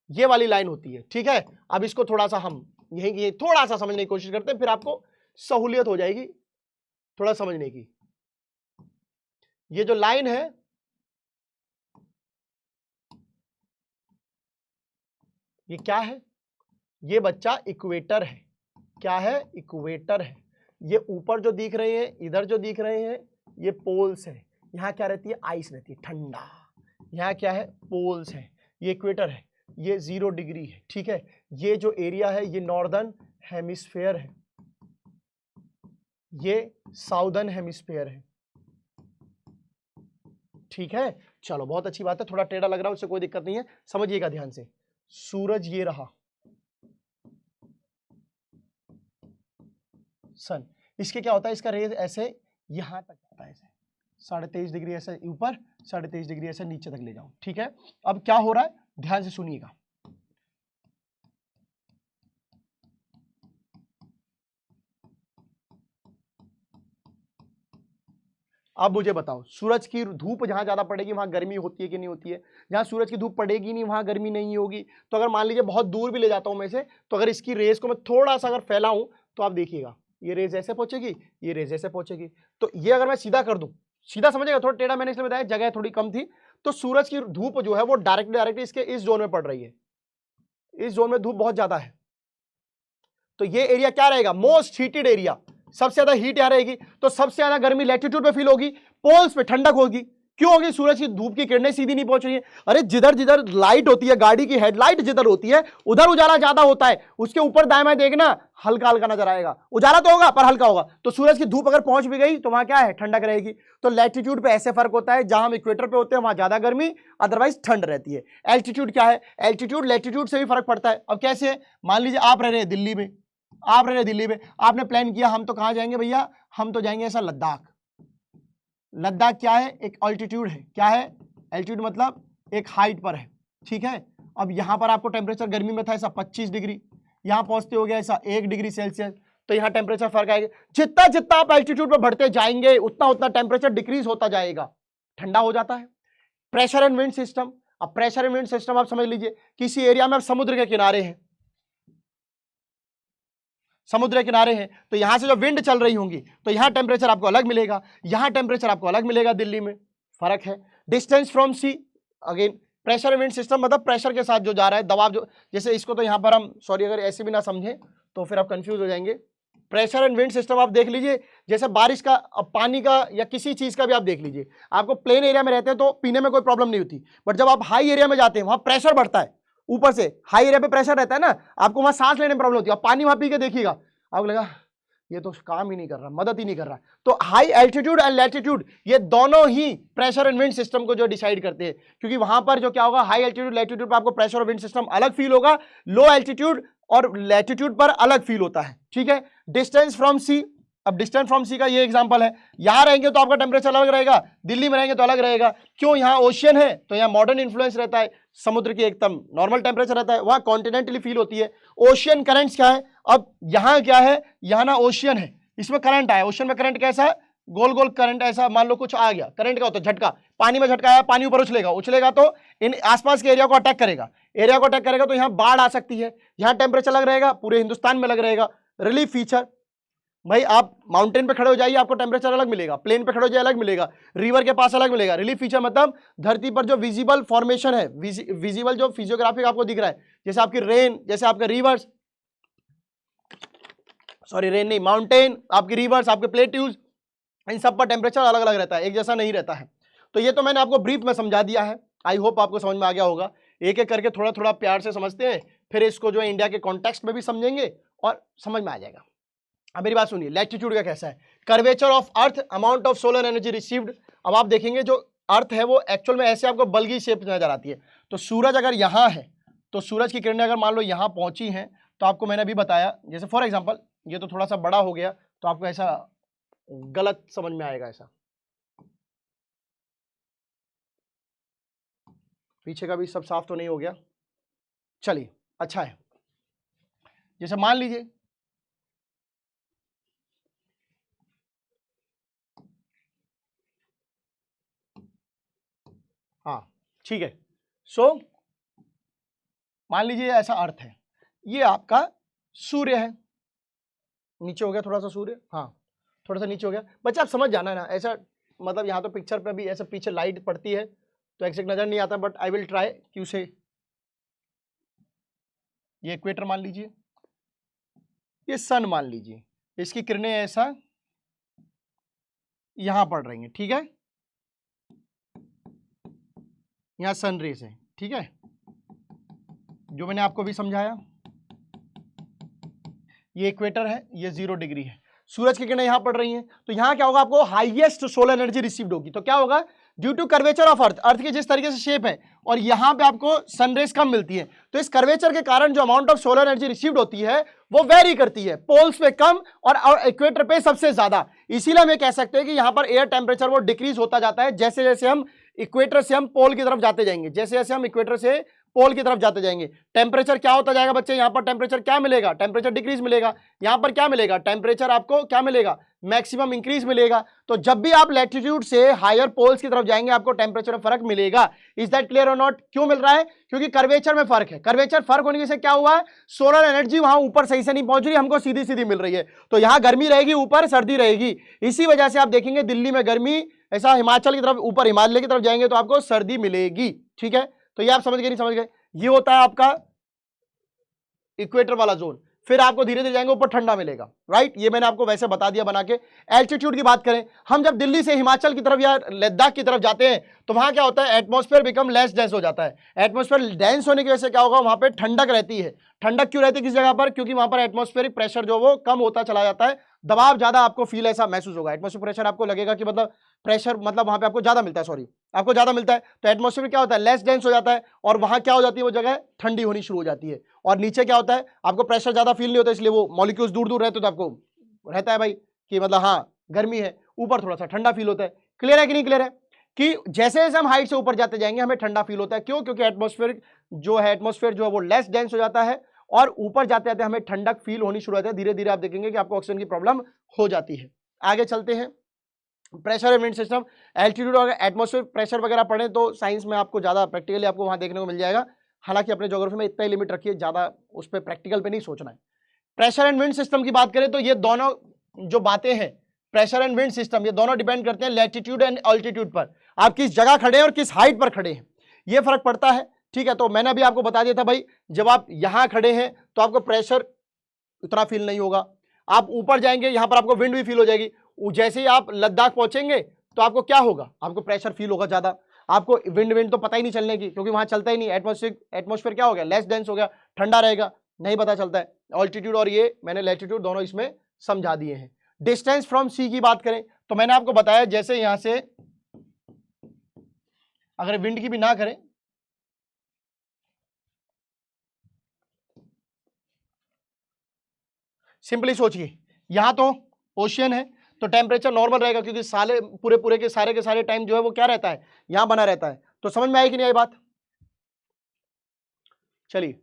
ये वाली लाइन होती है, ठीक है। अब इसको थोड़ा सा हम यही थोड़ा सा समझने की कोशिश करते हैं, फिर आपको सहूलियत हो जाएगी थोड़ा समझने की। ये जो लाइन है, ये क्या है? ये बच्चा इक्वेटर है। क्या है? इक्वेटर है। ये ऊपर जो दिख रहे हैं, इधर जो दिख रहे हैं, ये पोल्स है। यहाँ क्या रहती है? आइस रहती है, ठंडा। यहाँ क्या है? पोल्स है। ये इक्वेटर है, ये 0 डिग्री है, ठीक है। ये जो एरिया है ये नॉर्दर्न हेमिस्फेयर है, ये साउदर्न हेमिस्फेयर है, ठीक है। चलो बहुत अच्छी बात है, थोड़ा टेढ़ा लग रहा है उससे कोई दिक्कत नहीं है, समझिएगा ध्यान से। सूरज ये रहा, सन, इसके क्या होता है? इसका रेज ऐसे यहां तक जाता है, ऐसे 23.5 डिग्री ऐसे ऊपर, 23.5 डिग्री ऐसे नीचे तक ले जाओ, ठीक है। अब क्या हो रहा है, ध्यान से सुनिएगा। अब मुझे बताओ, सूरज की धूप जहां ज्यादा पड़ेगी वहां गर्मी होती है कि नहीं होती है? जहां सूरज की धूप पड़ेगी नहीं वहां गर्मी नहीं होगी। तो अगर मान लीजिए बहुत दूर भी ले जाता हूं मैं से, तो अगर इसकी रेस को मैं थोड़ा सा अगर फैलाऊं तो आप देखिएगा, ये रेज ऐसे पहुंचेगी, ये रेज ऐसे पहुंचेगी। तो ये अगर मैं सीधा कर दूं, सीधा समझेगा, थोड़ा टेढ़ा मैंने इसलिए बताया, जगह थोड़ी कम थी। तो सूरज की धूप जो है वो डायरेक्टली इसके इस जोन में पड़ रही है, इस जोन में धूप बहुत ज्यादा है। तो ये एरिया क्या रहेगा? मोस्ट हीटेड एरिया, सबसे ज्यादा हीट यहां रहेगी, तो सबसे ज्यादा गर्मी लैटिट्यूड पे फील होगी, पोल्स पे ठंडक होगी। क्यों होगी? सूरज की धूप की किरणें सीधी नहीं पहुंच रही है। अरे जिधर जिधर लाइट होती है, गाड़ी की हेडलाइट जिधर होती है उधर उजाला ज्यादा होता है, उसके ऊपर दाएं बाएं देखना, हल्का हल्का नजर आएगा, उजाला तो होगा पर हल्का होगा। तो सूरज की धूप अगर पहुंच भी गई तो वहां क्या है? ठंडक रहेगी। तो लैटिट्यूड पे ऐसे फर्क होता है, जहां हम इक्वेटर पे होते हैं वहां ज्यादा गर्मी, अदरवाइज ठंड रहती है। एल्टीट्यूड क्या है? एल्टीट्यूड लैटिट्यूड से भी फर्क पड़ता है। अब कैसे है? मान लीजिए आप रह रहे हैं दिल्ली में, आप रह रहे दिल्ली में, आपने प्लान किया हम तो कहां जाएंगे भैया? हम तो जाएंगे ऐसा लद्दाख। लद्दाख क्या है? एक अल्टीट्यूड है। क्या है? एल्टीट्यूड मतलब एक हाइट पर है, ठीक है। अब यहां पर आपको टेम्परेचर गर्मी में था ऐसा 25 डिग्री, यहां पहुंचते हो गया ऐसा 1 डिग्री सेल्सियस, तो यहां टेम्परेचर फर्क आएगा। जितना जितना आप एल्टीट्यूड पर बढ़ते जाएंगे उतना उतना टेम्परेचर डिक्रीज होता जाएगा, ठंडा हो जाता है। प्रेशर एंड विंड सिस्टम, अब प्रेशर एंड विंड सिस्टम आप समझ लीजिए, किसी एरिया में आप समुद्र के किनारे हैं, समुद्र के किनारे हैं, तो यहां से जो विंड चल रही होंगी तो यहां टेम्परेचर आपको अलग मिलेगा, यहां टेम्परेचर आपको अलग मिलेगा, दिल्ली में फर्क है। Distance from sea, again pressure wind system मतलब प्रेशर के साथ जो जा रहा है, दबाव जो, जैसे इसको तो यहां पर हम सॉरी अगर ऐसे भी ना समझें तो फिर आप कंफ्यूज हो जाएंगे। प्रेशर एंड विंड सिस्टम आप देख लीजिए, जैसे बारिश का, पानी का या किसी चीज का भी आप देख लीजिए, आपको प्लेन एरिया में रहते हैं तो पीने में कोई प्रॉब्लम नहीं होती, बट जब आप हाई एरिया में जाते हैं वहां प्रेशर बढ़ता है, ऊपर से हाई एरिया पे प्रेशर रहता है ना, आपको वहां सांस लेने में प्रॉब्लम होती है। आप पानी वहां पी के देखिएगा, आपको लगा ये तो काम ही नहीं कर रहा, मदद ही नहीं कर रहा। तो हाई एल्टीट्यूड एंड लैटिट्यूड ये दोनों ही प्रेशर एंड विंड सिस्टम को जो डिसाइड करते हैं, क्योंकि वहां पर जो क्या होगा, हाई एल्टीट्यूड लैटिट्यूड पर आपको प्रेशर और विंड सिस्टम अलग फील होगा, लो एल्टीट्यूड और लैटिट्यूड पर अलग फील होता है, ठीक है। डिस्टेंस फ्रॉम सी, अब डिस्टेंस फ्रॉम सी का ये एग्जांपल है, यहां रहेंगे तो आपका टेम्परेचर अलग रहेगा, दिल्ली में रहेंगे तो अलग रहेगा। क्यों? यहाँ ओशियन है तो यहाँ मॉडर्न इन्फ्लुएंस रहता है, समुद्र की एकदम नॉर्मल टेम्परेचर रहता है, वहां कॉन्टिनेंटली फील होती है। ओशियन करंट्स क्या है, अब यहाँ क्या है, यहाँ ना ओशियन है, इसमें करंट आया, ओशियन में करंट कैसा है, गोल गोल करंट, ऐसा मान लो कुछ आ गया, करंट क्या होता है, झटका, पानी में झटका आया, पानी ऊपर उछलेगा, उछलेगा तो इन आसपास के एरिया को अटैक करेगा, एरिया को अटैक करेगा तो यहाँ बाढ़ आ सकती है, यहाँ टेम्परेचर अलग रहेगा, पूरे हिंदुस्तान में अलग रहेगा। रिलीफ फीचर, भाई आप माउंटेन पे खड़े हो जाइए आपको टेम्परेचर अलग मिलेगा, प्लेन पे खड़े हो जाइए अलग मिलेगा, रिवर के पास अलग मिलेगा। रिलीफ फीचर मतलब धरती पर जो विजिबल फॉर्मेशन है, विजिबल जो फिजियोग्राफिक आपको दिख रहा है, जैसे आपकी रेन, जैसे आपके रिवर्स, सॉरी रेन नहीं, माउंटेन, आपकी रिवर्स, आपके प्लेट्यूज, इन सब पर टेम्परेचर अलग अलग रहता है, एक जैसा नहीं रहता है। तो ये तो मैंने आपको ब्रीफ में समझा दिया है, आई होप आपको समझ में आ गया होगा। एक एक करके थोड़ा थोड़ा प्यार से समझते हैं, फिर इसको जो है इंडिया के कॉन्टेक्स्ट में भी समझेंगे और समझ में आ जाएगा। अब मेरी बात सुनिए, लैटिट्यूड का कैसा है, curvature of earth, amount of solar energy received. अब आप देखेंगे जो अर्थ है वो एक्चुअल में ऐसे आपको बल्गी शेप नजर आती है, तो सूरज अगर यहाँ है तो सूरज की किरणें अगर मान लो यहाँ पहुंची हैं, तो आपको मैंने अभी बताया, जैसे फॉर एग्जांपल ये तो थोड़ा सा बड़ा हो गया तो आपको ऐसा गलत समझ में आएगा, ऐसा पीछे का भी सब साफ तो नहीं हो गया, चलिए अच्छा है। जैसे मान लीजिए हाँ ठीक है, सो मान लीजिए ऐसा अर्थ है, ये आपका सूर्य है, नीचे हो गया थोड़ा सा सूर्य, हाँ थोड़ा सा नीचे हो गया, बच्चे आप समझ जाना ना, ऐसा मतलब यहाँ तो पिक्चर पे भी ऐसे पीछे लाइट पड़ती है तो एग्जैक्ट नजर नहीं आता, बट आई विल ट्राई कि उसे, ये इक्वेटर मान लीजिए, ये सन मान लीजिए, इसकी किरणें ऐसा यहां पड़ रही हैं, ठीक है, यहां सन रेस है, ठीक है, जो मैंने आपको भी समझाया, ये इक्वेटर है, ये 0 डिग्री है, सूरज की किरणें यहां पड़ रही हैं, तो यहां क्या होगा, आपको हाईएस्ट सोलर एनर्जी रिसीव्ड होगी। तो क्या होगा, due to curvature of earth, earth की जिस तरीके से शेप है और यहां पे आपको सनरेज कम मिलती है, तो इस कर्वेचर के कारण जो amount of solar energy received होती है वो वेरी करती है, पोल्स पे कम और इक्वेटर पे सबसे ज्यादा। इसीलिए हम ये कह सकते हैं कि यहां पर एयर टेम्परेचर वो डिक्रीज होता जाता है जैसे जैसे हम इक्वेटर से हम पोल की तरफ जाते जाएंगे, जैसे जैसे हम इक्वेटर से पोल की तरफ जाते जाएंगे, टेम्परेचर क्या होता जाएगा बच्चे, यहां पर टेम्परेचर क्या मिलेगा, टेम्परेचर डिक्रीज मिलेगा, यहां पर क्या मिलेगा, टेम्परेचर आपको क्या मिलेगा, मैक्सिमम इंक्रीज मिलेगा। तो जब भी आप लैटिट्यूड से हायर पोल्स की तरफ जाएंगे आपको टेम्परेचर में फर्क मिलेगा। इज दैट क्लियर और नॉट? क्यों मिल रहा है? क्योंकि कर्वेचर में फर्क है, कर्वेचर फर्क होने से क्या हुआ है, सोलर एनर्जी वहां ऊपर सही से नहीं पहुंच रही, हमको सीधी सीधी मिल रही है, तो यहां गर्मी रहेगी, ऊपर सर्दी रहेगी। इसी वजह से आप देखेंगे दिल्ली में गर्मी, ऐसा हिमाचल की तरफ, ऊपर हिमालय की तरफ जाएंगे तो आपको सर्दी मिलेगी, ठीक है। तो ये आप समझ गए नहीं समझ गए, ये होता है आपका इक्वेटर वाला जोन। फिर आपको धीरे धीरे जाएंगे ऊपर ठंडा मिलेगा, राइट, ये मैंने आपको वैसे बता दिया बना के। एल्टीट्यूड की बात करें, हम जब दिल्ली से हिमाचल की तरफ या लद्दाख की तरफ जाते हैं तो वहां क्या होता है, एटमॉस्फेयर बिकम लेस डेंस हो जाता है। एटमॉस्फेयर डेंस होने की वजह से क्या होगा, वहां पे ठंडक रहती है। ठंडक क्यों रहती है किस जगह पर, क्योंकि वहां पर एटमॉस्फेरिक प्रेशर जो वो कम होता चला जाता है, दबाव ज्यादा आपको फील ऐसा महसूस होगा, एटमॉस्फेरिक प्रेशर आपको लगेगा कि मतलब प्रेशर मतलब वहां पे आपको ज्यादा मिलता है, सॉरी आपको ज्यादा मिलता है, तो एटमॉस्फेयर क्या होता है, लेस डेंस हो जाता है और वहां क्या हो जाती है, वो जगह ठंडी होनी शुरू हो जाती है। और नीचे क्या होता है, आपको प्रेशर ज्यादा फील नहीं होता, इसलिए वो मॉलिक्यूल्स दूर दूर रहते तो आपको रहता है भाई कि मतलब हाँ गर्मी है, ऊपर थोड़ा सा ठंडा फील होता है। क्लियर है कि नहीं क्लियर है? कि जैसे जैसे हम हाइट से ऊपर जाते जाएंगे हमें ठंडा फील होता है। क्यों? क्योंकि एटमॉस्फेयर जो है वो लेस डेंस हो जाता है और ऊपर जाते जाते हमें ठंडक फील होनी शुरू होती है। धीरे धीरे आप देखेंगे कि आपको ऑक्सीजन की प्रॉब्लम हो जाती है। आगे चलते हैं, pressure and wind system, altitude और एटमॉस्फेयर प्रेशर वगैरह पढ़े तो साइंस में आपको ज्यादा प्रैक्टिकली आपको वहां देखने को मिल जाएगा। हालांकि अपने ज्योग्राफी में इतना ही लिमिट रखिए, ज्यादा उस पर प्रैक्टिकल पे नहीं सोचना है। प्रेशर एंड विंड सिस्टम की बात करें तो ये दोनों जो बातें हैं, प्रेशर एंड विंड सिस्टम, ये दोनों डिपेंड करते हैं लैटिट्यूड एंड ऑल्टीट्यूड पर। आप किस जगह खड़े हैं और किस हाइट पर खड़े हैं, ये फर्क पड़ता है। ठीक है, तो मैंने अभी आपको बता दिया था भाई, जब आप यहां खड़े हैं तो आपको प्रेशर उतना फील नहीं होगा। आप ऊपर जाएंगे यहां पर आपको विंड भी फील हो जाएगी। जैसे ही आप लद्दाख पहुंचेंगे तो आपको क्या होगा, आपको प्रेशर फील होगा ज्यादा। आपको विंड तो पता ही नहीं चलने की, क्योंकि वहां चलता ही नहीं। एटमॉस्फेयर क्या हो गया, लेस डेंस हो गया, ठंडा रहेगा, नहीं पता चलता है। ऑल्टीट्यूड और ये मैंने लैटिट्यूड दोनों इसमें समझा दिए हैं। डिस्टेंस फ्रॉम सी की बात करें तो मैंने आपको बताया, जैसे यहां से अगर विंड की भी ना करें, सिंपली सोचिए, यहां तो ओशियन है तो टेम्परेचर नॉर्मल रहेगा, क्योंकि साले पूरे के सारे टाइम जो है वो क्या रहता है, यहां बना रहता है। तो समझ में आई कि नहीं आई बात? चलिए,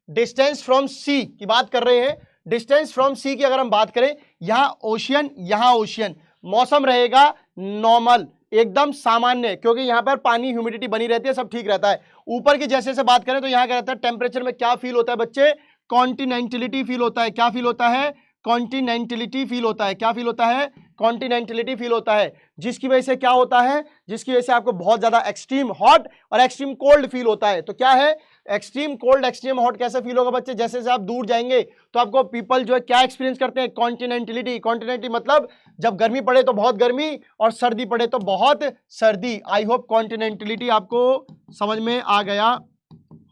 डिस्टेंस फ्रॉम सी की बात कर रहे हैं। डिस्टेंस फ्रॉम सी की अगर हम बात करें, यहां ओशियन, मौसम रहेगा नॉर्मल, एकदम सामान्य, क्योंकि यहां पर पानी ह्यूमिडिटी बनी रहती है, सब ठीक रहता है। ऊपर की जैसे से बात करें तो यहां क्या रहता है, टेम्परेचर में क्या फील होता है बच्चे, कॉन्टिनेंटलिटी फील होता है। क्या फील होता है? कॉन्टिनेंटलिटी फील होता है। क्या फील होता है? कॉन्टिनेंटलिटी फील होता है, जिसकी वजह से क्या होता है, जिसकी वजह से आपको बहुत ज्यादा एक्सट्रीम हॉट और एक्सट्रीम कोल्ड फील होता है। तो क्या है, एक्सट्रीम कोल्ड एक्सट्रीम हॉट कैसे फील होगा बच्चे, जैसे जैसे आप दूर जाएंगे तो आपको पीपल जो है क्या एक्सपीरियंस करते हैं, कॉन्टिनेंटलिटी। कॉन्टिनेंटलिटी मतलब जब गर्मी पड़े तो बहुत गर्मी और सर्दी पड़े तो बहुत सर्दी। आई होप कॉन्टिनेंटलिटी आपको समझ में आ गया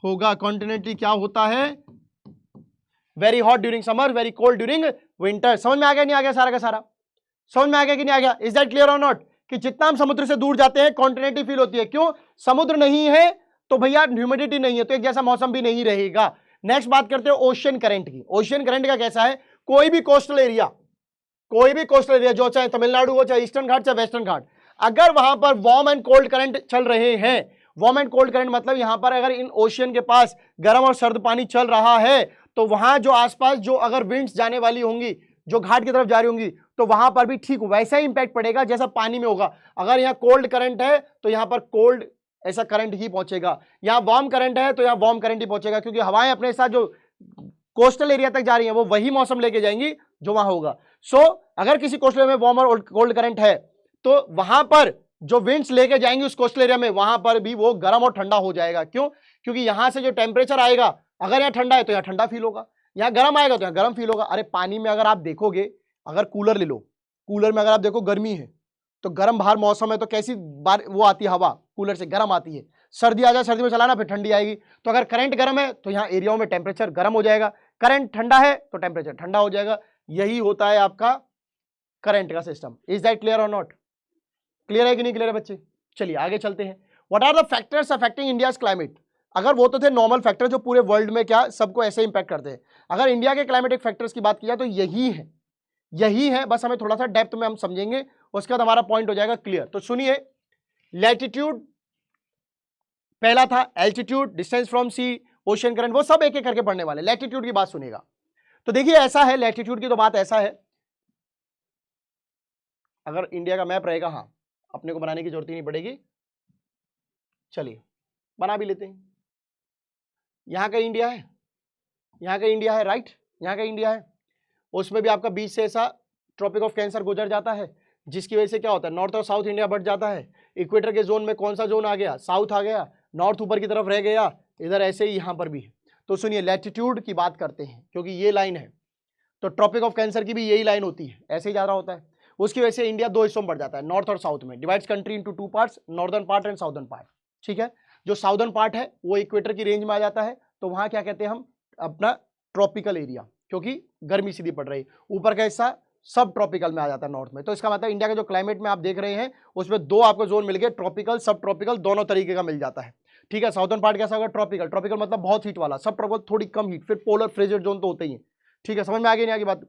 होगा। कॉन्टिनेंटलिटी क्या होता है, very hot during summer, very cold during winter. समझ में आ गया नहीं आ गया सारा का सारा? समझ में आ गया कि नहीं आ गया? इज दैट क्लियर और नॉट? कि जितना हम समुद्र से दूर जाते हैं कॉन्टिनेंटल फील होती है। क्यों? समुद्र नहीं है तो भैया ह्यूमिडिटी नहीं है, तो एक जैसा मौसम भी नहीं रहेगा। नेक्स्ट बात करते हैं ओशियन करंट की। ओशियन करंट का कैसा है, कोई भी कोस्टल एरिया जो चाहे तमिलनाडु हो, चाहे ईस्टर्न घाट, चाहे वेस्टर्न घाट, अगर वहां पर वार्म एंड कोल्ड करंट चल रहे हैं, वार्म एंड कोल्ड करंट मतलब यहां पर अगर इन ओशियन के पास गर्म और सर्द पानी चल रहा है तो वहां जो आसपास जो अगर विंड्स जाने वाली होंगी, जो घाट की तरफ जा रही होंगी, तो वहां पर भी ठीक वैसा ही इंपैक्ट पड़ेगा जैसा पानी में होगा। अगर यहाँ कोल्ड करंट है तो यहां पर कोल्ड ऐसा करंट ही पहुंचेगा, यहाँ वार्म करंट है तो यहाँ वार्म करंट ही पहुंचेगा, क्योंकि हवाएं अपने साथ जो कोस्टल एरिया तक जा रही हैं वो वही मौसम लेके जाएंगी जो वहां होगा। सो अगर किसी कोस्टल एरिया में वार्म और कोल्ड करंट है तो वहां पर जो विंड्स लेके जाएंगे उस कोस्टल एरिया में, वहां पर भी वो गर्म और ठंडा हो जाएगा। क्यों? क्योंकि यहां से जो टेम्परेचर आएगा, अगर यहाँ ठंडा है तो यहाँ ठंडा फील होगा, यहाँ गर्म आएगा तो यहाँ गर्म फील होगा। अरे पानी में अगर आप देखोगे, अगर कूलर ले लो, कूलर में अगर आप देखो गर्मी है तो गर्म बाहर मौसम है तो कैसी बार वो आती है, हवा कूलर से गर्म आती है। सर्दी आ जाए, सर्दी में चलाना, फिर ठंडी आएगी। तो अगर करंट गर्म है तो यहाँ एरियाओं में टेम्परेचर गर्म हो जाएगा, करंट ठंडा है तो टेम्परेचर ठंडा हो जाएगा। यही होता है आपका करंट का सिस्टम। इज दैट क्लियर और नॉट? क्लियर है कि नहीं क्लियर है बच्चे? चलिए आगे चलते हैं। What are the factors affecting India's climate? अगर वो तो थे नॉर्मल फैक्टर जो पूरे वर्ल्ड में क्या सबको ऐसे इंपैक्ट करते हैं, अगर इंडिया के क्लाइमेटिक फैक्टर्स की बात की जाए तो यही है। बस हमें थोड़ा सा डेप्थ में हम समझेंगे, उसके बाद हमारा पॉइंट हो जाएगा क्लियर। तो सुनिए, लैटिट्यूड पहला था, altitude, distance from sea, ocean current, वो सब एक एक करके पढ़ने वाले। लैटिट्यूड की बात सुनिएगा तो देखिए ऐसा है, लैटिट्यूड की तो बात ऐसा है, अगर इंडिया का मैप रहेगा, हाँ अपने को बनाने की जरूरत ही नहीं पड़ेगी, चलिए बना भी लेते हैं। यहाँ का इंडिया है, यहाँ का इंडिया है, राइट, यहाँ का इंडिया है, उसमें भी आपका बीच से ऐसा ट्रॉपिक ऑफ कैंसर गुजर जाता है, जिसकी वजह से क्या होता है, नॉर्थ और साउथ इंडिया बढ़ जाता है। इक्वेटर के जोन में कौन सा जोन आ गया, साउथ आ गया, नॉर्थ ऊपर की तरफ रह गया, इधर ऐसे ही यहाँ पर भी है। तो सुनिए लैटिट्यूड की बात करते हैं, क्योंकि ये लाइन है तो ट्रॉपिक ऑफ कैंसर की भी यही लाइन होती है, ऐसे ही जा रहा होता है। उसकी वजह से इंडिया दो हिस्सों में बढ़ जाता है, नॉर्थ और साउथ में, divides country into two parts, northern part and southern part. ठीक है, जो साउदर्न पार्ट है वो इक्वेटर की रेंज में आ जाता है, तो वहां क्या कहते हैं हम, अपना ट्रॉपिकल एरिया, क्योंकि गर्मी सीधी पड़ रही। ऊपर का हिस्सा सब ट्रॉपिकल में आ जाता है नॉर्थ में। तो इसका मतलब इंडिया के जो क्लाइमेट में आप देख रहे हैं उसमें दो आपको जोन मिल गए, ट्रॉपिकल सब ट्रॉपिकल, दोनों तरीके का मिल जाता है। ठीक है, साउदर्न पार्ट कैसा होगा, ट्रॉपिकल, ट्रॉपिकल मतलब बहुत हीट वाला, सब ट्रॉपिकल थोड़ी कम हीट, फिर पोलर फ्रेजर जोन तो होते ही है। ठीक है, समझ में आ गई नहीं आगे बात?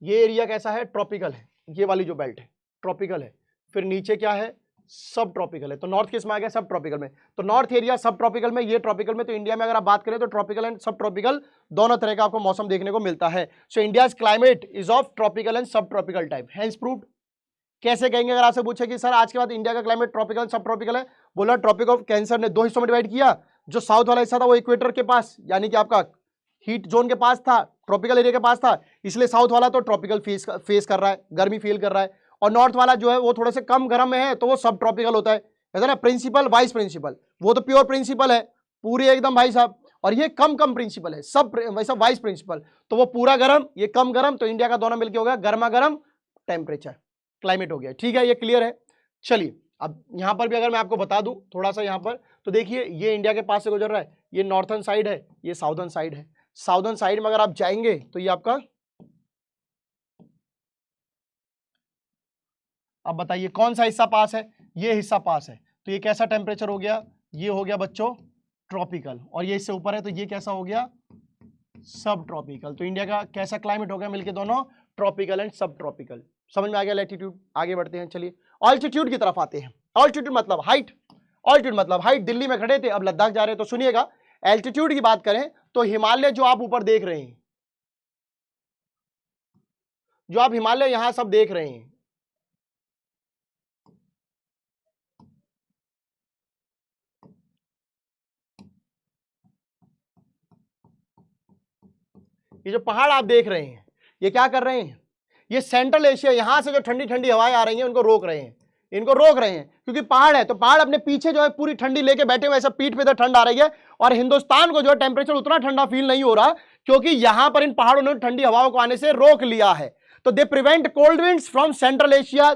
ये एरिया कैसा है, ट्रॉपिकल है, ये वाली जो बेल्ट है ट्रॉपिकल है, फिर नीचे क्या है, सब ट्रॉपिकल है। तो नॉर्थ किस में आ गया, सब ट्रॉपिकल में। तो नॉर्थ एरिया सब ट्रॉपिकल में, ये ट्रॉपिकल में। तो इंडिया में अगर आप बात करें तो ट्रॉपिकल एंड सब ट्रॉपिकल दोनों तरह का आपको मौसम देखने को मिलता है। सो India's climate is of tropical and सब ट्रॉपिकल टाइप, हेंस प्रूव्ड। कैसे कहेंगे अगर आपसे पूछे कि सर आज के बाद इंडिया का क्लाइमेट ट्रॉपिकल सब ट्रॉपिकल है, बोला ट्रॉपिक ऑफ कैंसर ने 2 हिस्सों में डिवाइड किया। जो साउथ वाला हिस्सा था वो इक्वेटर के पास, यानी कि आपका हीट जोन के पास था, ट्रॉपिकल एरिया के पास था, इसलिए साउथ वाला तो ट्रॉपिकल फेस कर रहा है, गर्मी फील कर रहा है। और नॉर्थ वाला जो है वो थोड़े से कम गर्म में है, तो वो सब ट्रॉपिकल होता है ना। प्रिंसिपल वाइस प्रिंसिपल, वो तो प्योर प्रिंसिपल है पूरी एकदम भाई साहब, और ये कम प्रिंसिपल है, सब वैसा वाइस प्रिंसिपल, तो वो पूरा गर्म, ये कम गर्म। तो इंडिया का दोनों मिलके हो गया गर्मा गर्म टेम्परेचर क्लाइमेट हो गया। ठीक है, ये क्लियर है। चलिए अब यहां पर भी अगर मैं आपको बता दूं थोड़ा सा यहां पर, तो देखिए ये इंडिया के पास से गुजर रहा है, ये नॉर्थन साइड है, ये साउदर्न साइड है। साउदर्न साइड में अगर आप जाएंगे तो ये आपका, अब बताइए कौन सा हिस्सा पास है, ये हिस्सा पास है। तो ये कैसा टेम्परेचर हो गया, ये हो गया बच्चों ट्रॉपिकल, और ये इससे ऊपर है तो ये कैसा हो गया, सब ट्रॉपिकल। तो इंडिया का कैसा क्लाइमेट हो गया मिलके दोनों, ट्रॉपिकल एंड सब ट्रॉपिकल। समझ में आ गया लैटिट्यूड। आगे बढ़ते हैं, चलिए ऑल्टीट्यूड की तरफ आते हैं। ऑल्टीट्यूड मतलब हाइट, ऑल्टीट्यूड मतलब हाइट। दिल्ली में खड़े थे, अब लद्दाख जा रहे हैं, तो सुनिएगा एल्टीट्यूड की बात करें तो हिमालय जो आप ऊपर देख रहे हैं, जो आप हिमालय यहां सब देख रहे हैं, ये जो पहाड़ आप देख रहे हैं, ये क्या कर रहे हैं, ये सेंट्रल एशिया, यहां से जो ठंडी ठंडी हवाएं आ रही हैं उनको रोक रहे हैं, इनको रोक रहे हैं। क्योंकि पहाड़ है तो पहाड़ अपने पीछे जो है पूरी ठंडी लेके बैठे हुए, ऐसा पीठ पे तो ठंड आ रही है, और हिंदुस्तान को जो है टेम्परेचर उतना ठंडा फील नहीं हो रहा, क्योंकि यहां पर इन पहाड़ों ने ठंडी हवाओं को आने से रोक लिया है। तो they prevent cold winds from central Asia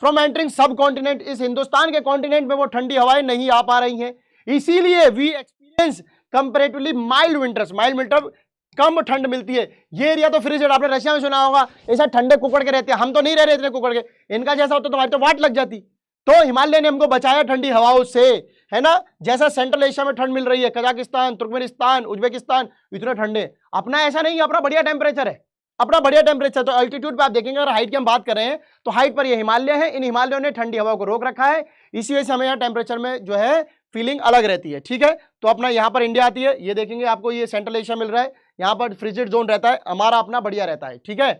from entering सब कॉन्टिनेंट। इस हिंदुस्तान के कॉन्टिनेंट में वो ठंडी हवाएं नहीं आ पा रही हैं, इसीलिए we experience comparatively mild winters. Mild winter, कम ठंड मिलती है। ये एरिया तो फ्रिज, आपने रशिया में सुना होगा, ऐसा ठंडे कुकड़ के रहते हैं, हम तो नहीं रह रहे इतने कुकड़ के, इनका जैसा होता तो हमारी तो वाट लग जाती। तो हिमालय ने हमको बचाया ठंडी हवाओं से, है ना। जैसा सेंट्रल एशिया में ठंड मिल रही है, कजाकिस्तान, तुर्कमेनिस्तान, उज्बेकिस्तान इतने ठंडे, अपना ऐसा नहीं है, अपना बढ़िया टेम्परेचर है, अपना बढ़िया टेम्परेचर। तो अल्टीट्यूड पे आप देखेंगे, अगर हाइट की हम बात कर रहे हैं तो हाइट पर ये हिमालय है, इन हिमालयों ने ठंडी हवा को रोक रखा है, इसी वजह से हमें यहाँ टेम्परेचर में जो है फीलिंग अलग रहती है। ठीक है, तो अपना यहाँ पर इंडिया आती है, ये देखेंगे आपको ये सेंट्रल एशिया मिल रहा है, यहाँ पर फ्रिजिड जोन रहता है, हमारा अपना बढ़िया रहता है। ठीक है,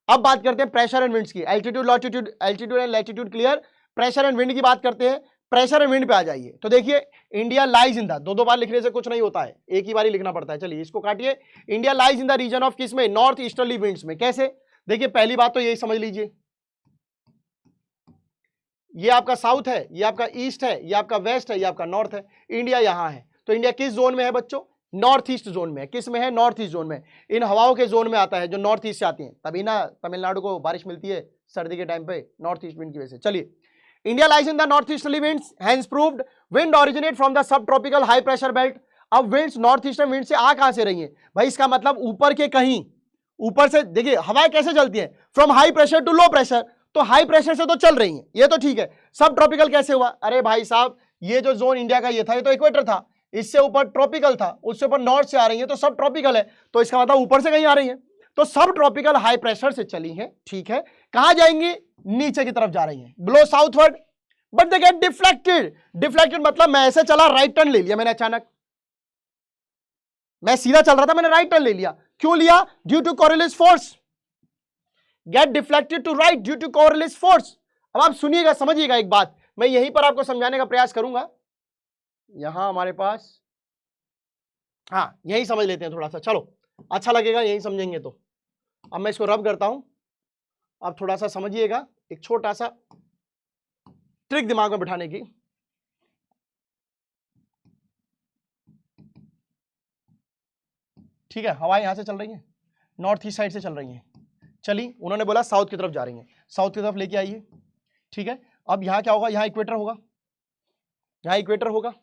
अब बात करते हैं प्रेशर एंड विंड्स की। Altitude latitude, altitude and latitude clear. Pressure and wind की बात करते हैं, प्रेशर एंड विंड पे आ जाइए। तो देखिए इंडिया लाइज इन द, दो बार लिखने से कुछ नहीं होता है, एक ही बार ही लिखना पड़ता है। चलिए इसको काटिए, India lies in the region of किस में, नॉर्थ ईस्टर्ली विंड्स में। कैसे, देखिए पहली बात तो यही समझ लीजिए, ये आपका साउथ है, ये आपका ईस्ट है, ये आपका वेस्ट है, ये आपका नॉर्थ है, इंडिया यहां है। तो इंडिया किस जोन में है बच्चों, नॉर्थ ईस्ट जोन में। किस में है, नॉर्थ ईस्ट जोन में, इन हवाओं के जोन में आता है जो नॉर्थ ईस्ट से आती हैं, तभी ना तमिलनाडु को बारिश मिलती है सर्दी के टाइम पे, नॉर्थ ईस्ट विंड की वजह से। चलिए, India lies in the north easterly winds, hence proved wind originate from the sub tropical high pressure belt. अब विंड्स नॉर्थ ईस्टर्न विंड से आ कहां से रही है भाई, इसका मतलब ऊपर के कहीं, ऊपर से देखिए हवाएं कैसे चलती हैं, from high pressure to low pressure. तो हाई प्रेशर से तो चल रही हैं, ये तो ठीक है। सब ट्रॉपिकल कैसे हुआ, अरे भाई साहब ये जो जोन इंडिया का ये था, ये तो इक्वेटर था, इससे ऊपर ट्रॉपिकल था, उससे ऊपर नॉर्थ से आ रही है, तो सब ट्रॉपिकल है, तो इसका मतलब ऊपर से कहीं आ रही है, तो सब ट्रॉपिकल हाई प्रेशर से चली है। ठीक है, कहां जाएंगी, नीचे की तरफ जा रही है, blow southward, but they get deflected. Deflected मतलब मैं ऐसे चला, राइट टर्न ले लिया मैंने, अचानक मैं सीधा चल रहा था, मैंने राइट टर्न ले लिया। क्यों लिया, due to Coriolis force, get deflected to right due to Coriolis force. अब आप सुनिएगा, समझिएगा एक बात, मैं यहीं पर आपको समझाने का प्रयास करूंगा। यहां हमारे पास, हाँ यही समझ लेते हैं थोड़ा सा, चलो अच्छा लगेगा यही समझेंगे तो। अब मैं इसको रब करता हूं, अब थोड़ा सा समझिएगा, एक छोटा सा ट्रिक दिमाग में बिठाने की। ठीक है, हवाएं यहां से चल रही हैं, नॉर्थ ईस्ट साइड से चल रही हैं, चली, उन्होंने बोला साउथ की तरफ जा रही हैं, साउथ की तरफ लेके आइए। ठीक है, अब यहां क्या होगा, यहां इक्वेटर होगा, यहां इक्वेटर होगा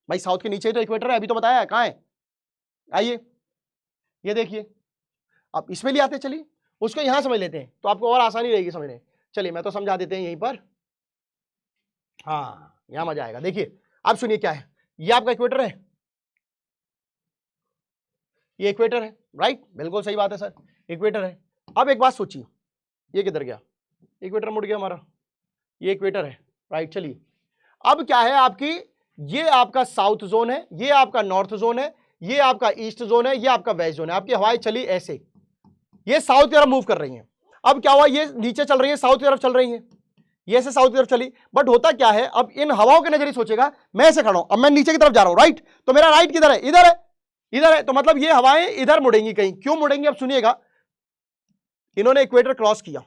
भाई, साउथ के नीचे ही तो इक्वेटर है, अभी तो बताया है, कहां है, आइए ये देखिए। अब इसमें ले आते, चलिए उसको यहां समझ लेते हैं तो आपको और आसानी रहेगी समझने। चलिए मैं तो समझा देते हैं यहीं पर, हाँ यहां मजा आएगा। देखिए अब सुनिए क्या है, ये आपका इक्वेटर है, ये इक्वेटर है, राइट, बिल्कुल सही बात है सर, इक्वेटर है। अब एक बात सोचिए, ये किधर गया, इक्वेटर मुड़ गया हमारा, ये इक्वेटर है, राइट। चलिए अब क्या है आपकी, ये आपका साउथ जोन है, ये आपका नॉर्थ जोन है, ये आपका ईस्ट जोन है, ये आपका वेस्ट जोन है। आपकी हवाएं चली ऐसे, ये साउथ की तरफ मूव कर रही हैं। अब क्या हुआ, ये नीचे चल रही है, साउथ की तरफ चल रही है, ये से साउथ की तरफ चली। बट होता क्या है, अब इन हवाओं के नजरिए सोचेगा, मैं ऐसे खड़ा हूं, अब मैं नीचे की तरफ जा रहा हूं, राइट, तो मेरा राइट किधर है, इधर है, इधर है, तो मतलब ये हवाएं इधर मुड़ेंगी कहीं। क्यों मुड़ेंगी, अब सुनिएगा। इन्होंने इक्वेटर क्रॉस किया,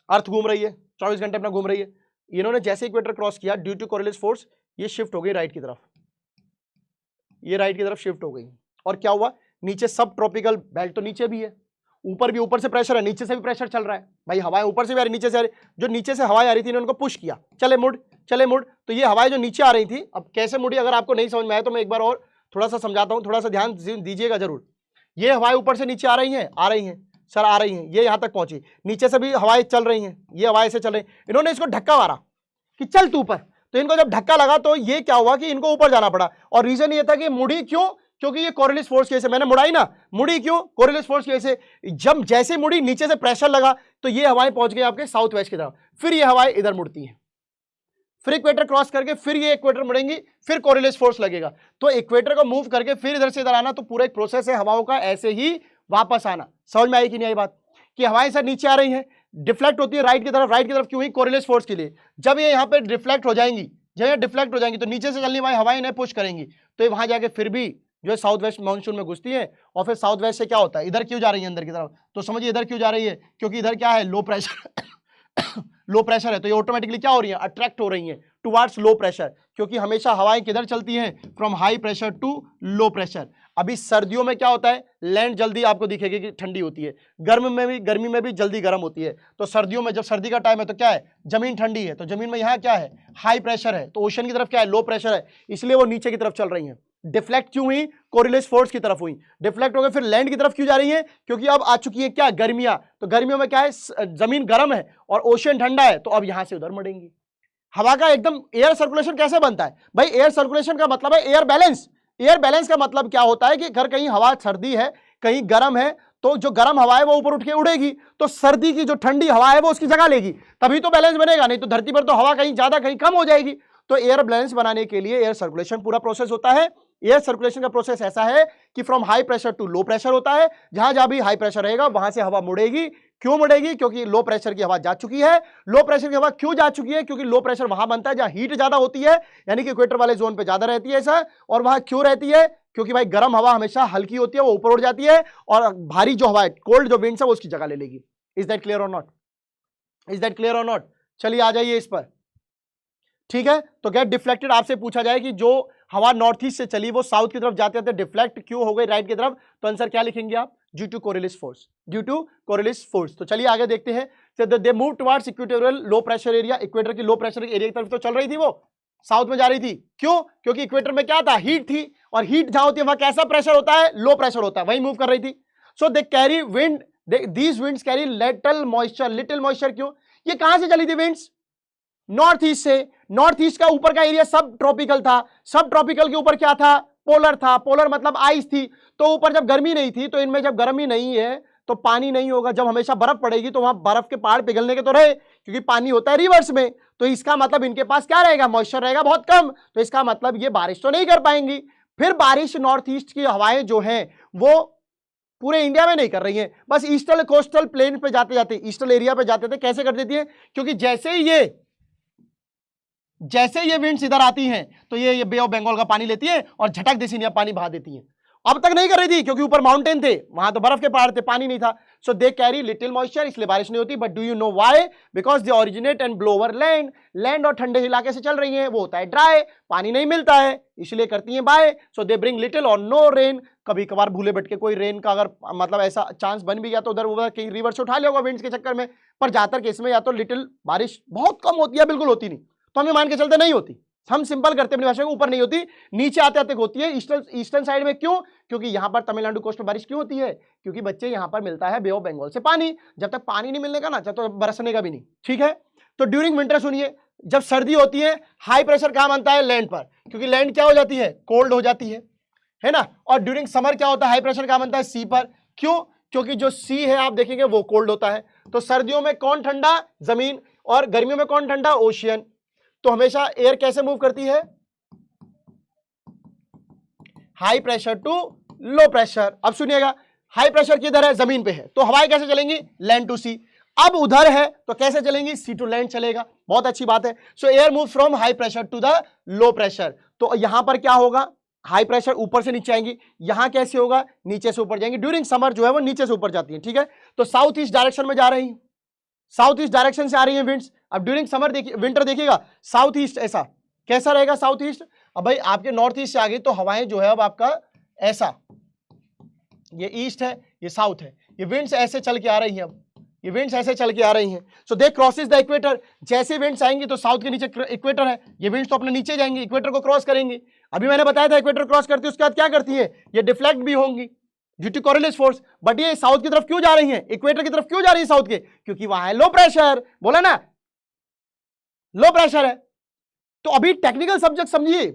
अर्थ घूम रही है 24 घंटे अपना घूम रही है, इन्होंने जैसे इक्वेटर क्रॉस किया, ड्यू टू कोरिलेस फोर्स ये शिफ्ट हो गई राइट की तरफ, ये राइट की तरफ शिफ्ट हो गई। और क्या हुआ, नीचे सब ट्रॉपिकल बेल्ट तो नीचे भी है, ऊपर भी, ऊपर से प्रेशर है, नीचे से भी प्रेशर चल रहा है भाई, हवाएं ऊपर से भी आ रही, नीचे से आ रही। जो नीचे से हवाएं आ रही थी इन्होंने उनको पुश किया, चले मुड़, चले मुड़। तो ये हवाएं जो नीचे आ रही थी, अब कैसे मुड़ी, अगर आपको नहीं समझ में आया तो मैं एक बार और थोड़ा सा समझाता हूं, थोड़ा सा ध्यान दीजिएगा जरूर। ये हवाएं ऊपर से नीचे आ रही हैं, आ रही हैं सर, आ रही हैं, ये यहां तक पहुंची, नीचे से भी हवाएं चल रही हैं, ये हवाएं से चल रही। इन्होंने इसको धक्का मारा कि चल तू ऊपर, तो इनको जब धक्का लगा तो ये क्या हुआ कि इनको ऊपर जाना पड़ा। और रीजन ये था कि मुड़ी क्यों, क्योंकि ये कोरिलेस फोर्स की वजह से, मैंने मुड़ाई ना, मुड़ी क्यों, कोरिलेस फोर्स की वजह से। जब जैसे मुड़ी, नीचे से प्रेशर लगा तो ये हवाएं पहुंच गई आपके साउथ वेस्ट की तरफ, फिर ये हवाएं इधर मुड़ती हैं, फिर इक्वेटर क्रॉस करके फिर ये इक्वेटर मुड़ेंगी, फिर कोरिलेस फोर्स लगेगा, तो इक्वेटर को मूव करके फिर इधर से इधर आना, तो पूरा एक प्रोसेस है हवाओं का, ऐसे ही वापस आना। समझ में आई कि नहीं आई बात, कि हवाएं सर नीचे आ रही हैं, डिफ्लेक्ट होती है राइट की तरफ, राइट की तरफ क्यों हुई, कोरिलेस फोर्स के लिए। जब ये यहाँ पे डिफ्लेक्ट हो जाएंगी, जब ये डिफ्लेक्ट हो जाएंगी तो नीचे से चलनी वाली हवाएं इन्हें पुश करेंगी, तो ये वहां जाके फिर भी जो है साउथ वेस्ट मानसून में घुसती है। और फिर साउथ वेस्ट से क्या होता है, इधर क्यों जा रही है अंदर की तरफ, तो समझिए इधर क्यों जा रही है, क्योंकि इधर क्या है, लो प्रेशर लो प्रेशर है, तो ये ऑटोमेटिकली क्या हो रही है, अट्रैक्ट हो रही है टुवार्ड्स लो प्रेशर, क्योंकि हमेशा हवाएं किधर चलती हैं, from high pressure to low pressure. अभी सर्दियों में क्या होता है, लैंड जल्दी आपको दिखेगी कि ठंडी होती है, गर्मी में भी जल्दी गर्म होती है। तो सर्दियों में जब सर्दी का टाइम है तो क्या है, जमीन ठंडी है, तो जमीन में यहाँ क्या है, हाई प्रेशर है, तो ओशन की तरफ क्या है, लो प्रेशर है, इसलिए वो नीचे की तरफ चल रही है। डिफ्लेक्ट क्यों हुई, कोरिलेस फोर्स की तरफ हुई, डिफ्लेक्ट हो गए, फिर लैंड की तरफ क्यों जा रही है, क्योंकि अब आ चुकी है क्या, गर्मियां, तो गर्मियों में क्या है, जमीन गर्म है और ओशन ठंडा है, तो अब यहां से उधर मुड़ेंगी। हवा का एकदम एयर सर्कुलेशन कैसे बनता है भाई, एयर सर्कुलेशन का मतलब है एयर बैलेंस। एयर बैलेंस का मतलब क्या होता है कि अगर कहीं हवा सर्दी है, कहीं गर्म है, तो जो गर्म हवा है वो ऊपर उठ के उड़ेगी, तो सर्दी की जो ठंडी हवा है वो उसकी जगह लेगी, तभी तो बैलेंस बनेगा, नहीं तो धरती पर तो हवा कहीं ज्यादा कहीं कम हो जाएगी। तो एयर बैलेंस बनाने के लिए एयर सर्कुलेशन पूरा प्रोसेस होता है। एयर सर्कुलेशन का प्रोसेस ऐसा है कि from high pressure to low pressure होता है, जहां जहां भी हाई प्रेशर रहेगा वहां से हवा मुड़ेगी। क्यों मुड़ेगी, क्योंकि लो प्रेशर की हवा जा चुकी है। लो प्रेशर की हवा क्यों जा चुकी है, क्योंकि लो प्रेशर वहां बनता है जहां हीट ज्यादा होती है, यानी कि इक्वेटर वाले जोन पे ज्यादा रहती है ऐसा। और वहां क्यों रहती है, क्योंकि भाई गर्म हवा हमेशा हल्की होती है, वो ऊपर उड़ जाती है, और भारी जो हवा है, कोल्ड जो विंड्स है वो उसकी जगह ले लेगी। इज दैट क्लियर और नॉट, इज दैट क्लियर और नॉट। चलिए आ जाइए इस पर, ठीक है। तो गेट डिफ्लेक्टेड आपसे पूछा जाए कि जो हवा नॉर्थ ईस्ट से चली वो साउथ की तरफ जाते जाते डिफ्लेक्ट क्यों हो गई राइट की तरफ, तो आंसर क्या लिखेंगे आप, due to Coriolis force, due to Coriolis force. तो चलिए आगे देखते हैं। They move towards equatorial low pressure area, equator की लो प्रेशर एरिया की तरफ तो चल रही थी, वो साउथ में जा रही थी। क्यों, क्योंकि इक्वेटर में क्या था, हीट थी, और हीट जहां होती है वहां कैसा प्रेशर होता है, लो प्रेशर होता है, वही मूव कर रही थी। So they carry wind, these winds carry little moisture, little moisture क्यों, ये कहां से चली थी विंड्स, नॉर्थ ईस्ट से। नॉर्थ ईस्ट का ऊपर का एरिया सब ट्रॉपिकल था, सब ट्रॉपिकल के ऊपर क्या था, पोलर था, पोलर मतलब आइस थी। तो ऊपर जब गर्मी नहीं थी, तो इनमें जब गर्मी नहीं है तो पानी नहीं होगा, जब हमेशा बर्फ पड़ेगी तो वहां बर्फ के पहाड़ पिघलने के तो रहे, क्योंकि पानी होता है रिवर्स में, तो इसका मतलब इनके पास क्या रहेगा, मॉइस्चर रहेगा बहुत कम, तो इसका मतलब ये बारिश तो नहीं कर पाएंगी। फिर बारिश नॉर्थ ईस्ट की हवाएं जो हैं वो पूरे इंडिया में नहीं कर रही हैं, बस ईस्टर्न कोस्टल प्लेन पे जाते जाते, ईस्टर्न एरिया पे जाते थे, कैसे कर देती है, क्योंकि जैसे ये विंड्स इधर आती हैं तो ये बे ऑफ बंगाल का पानी लेती है और झटक देसी पानी बहा देती है। अब तक नहीं कर रही थी क्योंकि ऊपर माउंटेन थे, वहां तो बर्फ के पहाड़ थे, पानी नहीं था। सो दे कैरी लिटिल मॉइस्चर, इसलिए बारिश नहीं होती। But do you know why, because they originate and blow over land, land और ठंडे इलाके से चल रही हैं, वो होता है ड्राई, पानी नहीं मिलता है, इसलिए करती हैं बाय। So they bring little or no rain, कभी कभार भूले भटके कोई रेन का अगर मतलब ऐसा चांस बन भी गया तो उधर उधर कहीं रिवर से उठा लिया होगा विंड्स के चक्कर में, पर ज्यादातर केस में या तो लिटिल बारिश बहुत कम होती है, बिल्कुल होती नहीं, तो हमें मान के चलते नहीं होती, हम सिंपल करते अपनी भाषा में, ऊपर नहीं होती, नीचे आते आते होती है ईस्टर्न साइड में। क्यों, क्योंकि यहां पर तमिलनाडु कोस्ट में बारिश क्यों होती है, क्योंकि बच्चे यहां पर मिलता है बे ऑफ बंगाल से पानी, जब तक पानी नहीं मिलने का ना तो बरसने का भी नहीं, ठीक है। तो ड्यूरिंग विंटर सुनिए, जब सर्दी होती है हाई प्रेशर कहां बनता है, लैंड पर, क्योंकि लैंड क्या हो जाती है, कोल्ड हो जाती है ना। और ड्यूरिंग समर क्या होता है, हाई प्रेशर कहां बनता है, सी पर। क्यों, क्योंकि जो सी है आप देखेंगे वो कोल्ड होता है। तो सर्दियों में कौन ठंडा? जमीन। और गर्मियों में कौन ठंडा? ओशियन। तो हमेशा एयर कैसे मूव करती है? High pressure to low pressure. अब सुनिएगा, हाई प्रेशर किधर है? जमीन पे है, तो हवाएं कैसे चलेंगी? लैंड टू सी। अब उधर है तो कैसे चलेंगी? सी टू लैंड चलेगा। बहुत अच्छी बात है। So air move from high pressure to the low pressure. तो यहां पर क्या होगा? हाई प्रेशर ऊपर से नीचे आएंगी, यहां कैसे होगा? नीचे से ऊपर जाएंगी। ड्यूरिंग समर जो है वो नीचे से ऊपर जाती है, ठीक है। तो साउथ ईस्ट डायरेक्शन में जा रही है, साउथ ईस्ट डायरेक्शन से आ रही है विंड्स। अब ड्यूरिंग समर देखिए, विंटर देखिएगा, साउथ ईस्ट ऐसा कैसा रहेगा? South east. अब भाई आपके नॉर्थ ईस्ट से आ गई तो हवाएं जो है अब आपका ऐसा, ये ईस्ट है, ये साउथ है, ये विंड्स ऐसे चल के आ रही हैं। अब ये विंड्स ऐसे चल के आ रही हैं। सो दे क्रॉसेस द इक्वेटर। जैसे विंड्स आएंगी तो साउथ के नीचे इक्वेटर है, ये विंड्स तो अपने नीचे जाएंगी, इक्वेटर को क्रॉस करेंगी। अभी मैंने बताया था इक्वेटर क्रॉस करती है उसके बाद क्या करती है? ये डिफ्लेक्ट भी होंगी due to Coriolis force. But ये साउथ की तरफ क्यों जा रही है? इक्वेटर की तरफ क्यों जा रही है साउथ के? क्योंकि वहां है लो प्रेशर। बोला ना, लो प्रेशर है। तो अभी टेक्निकल सब्जेक्ट समझिए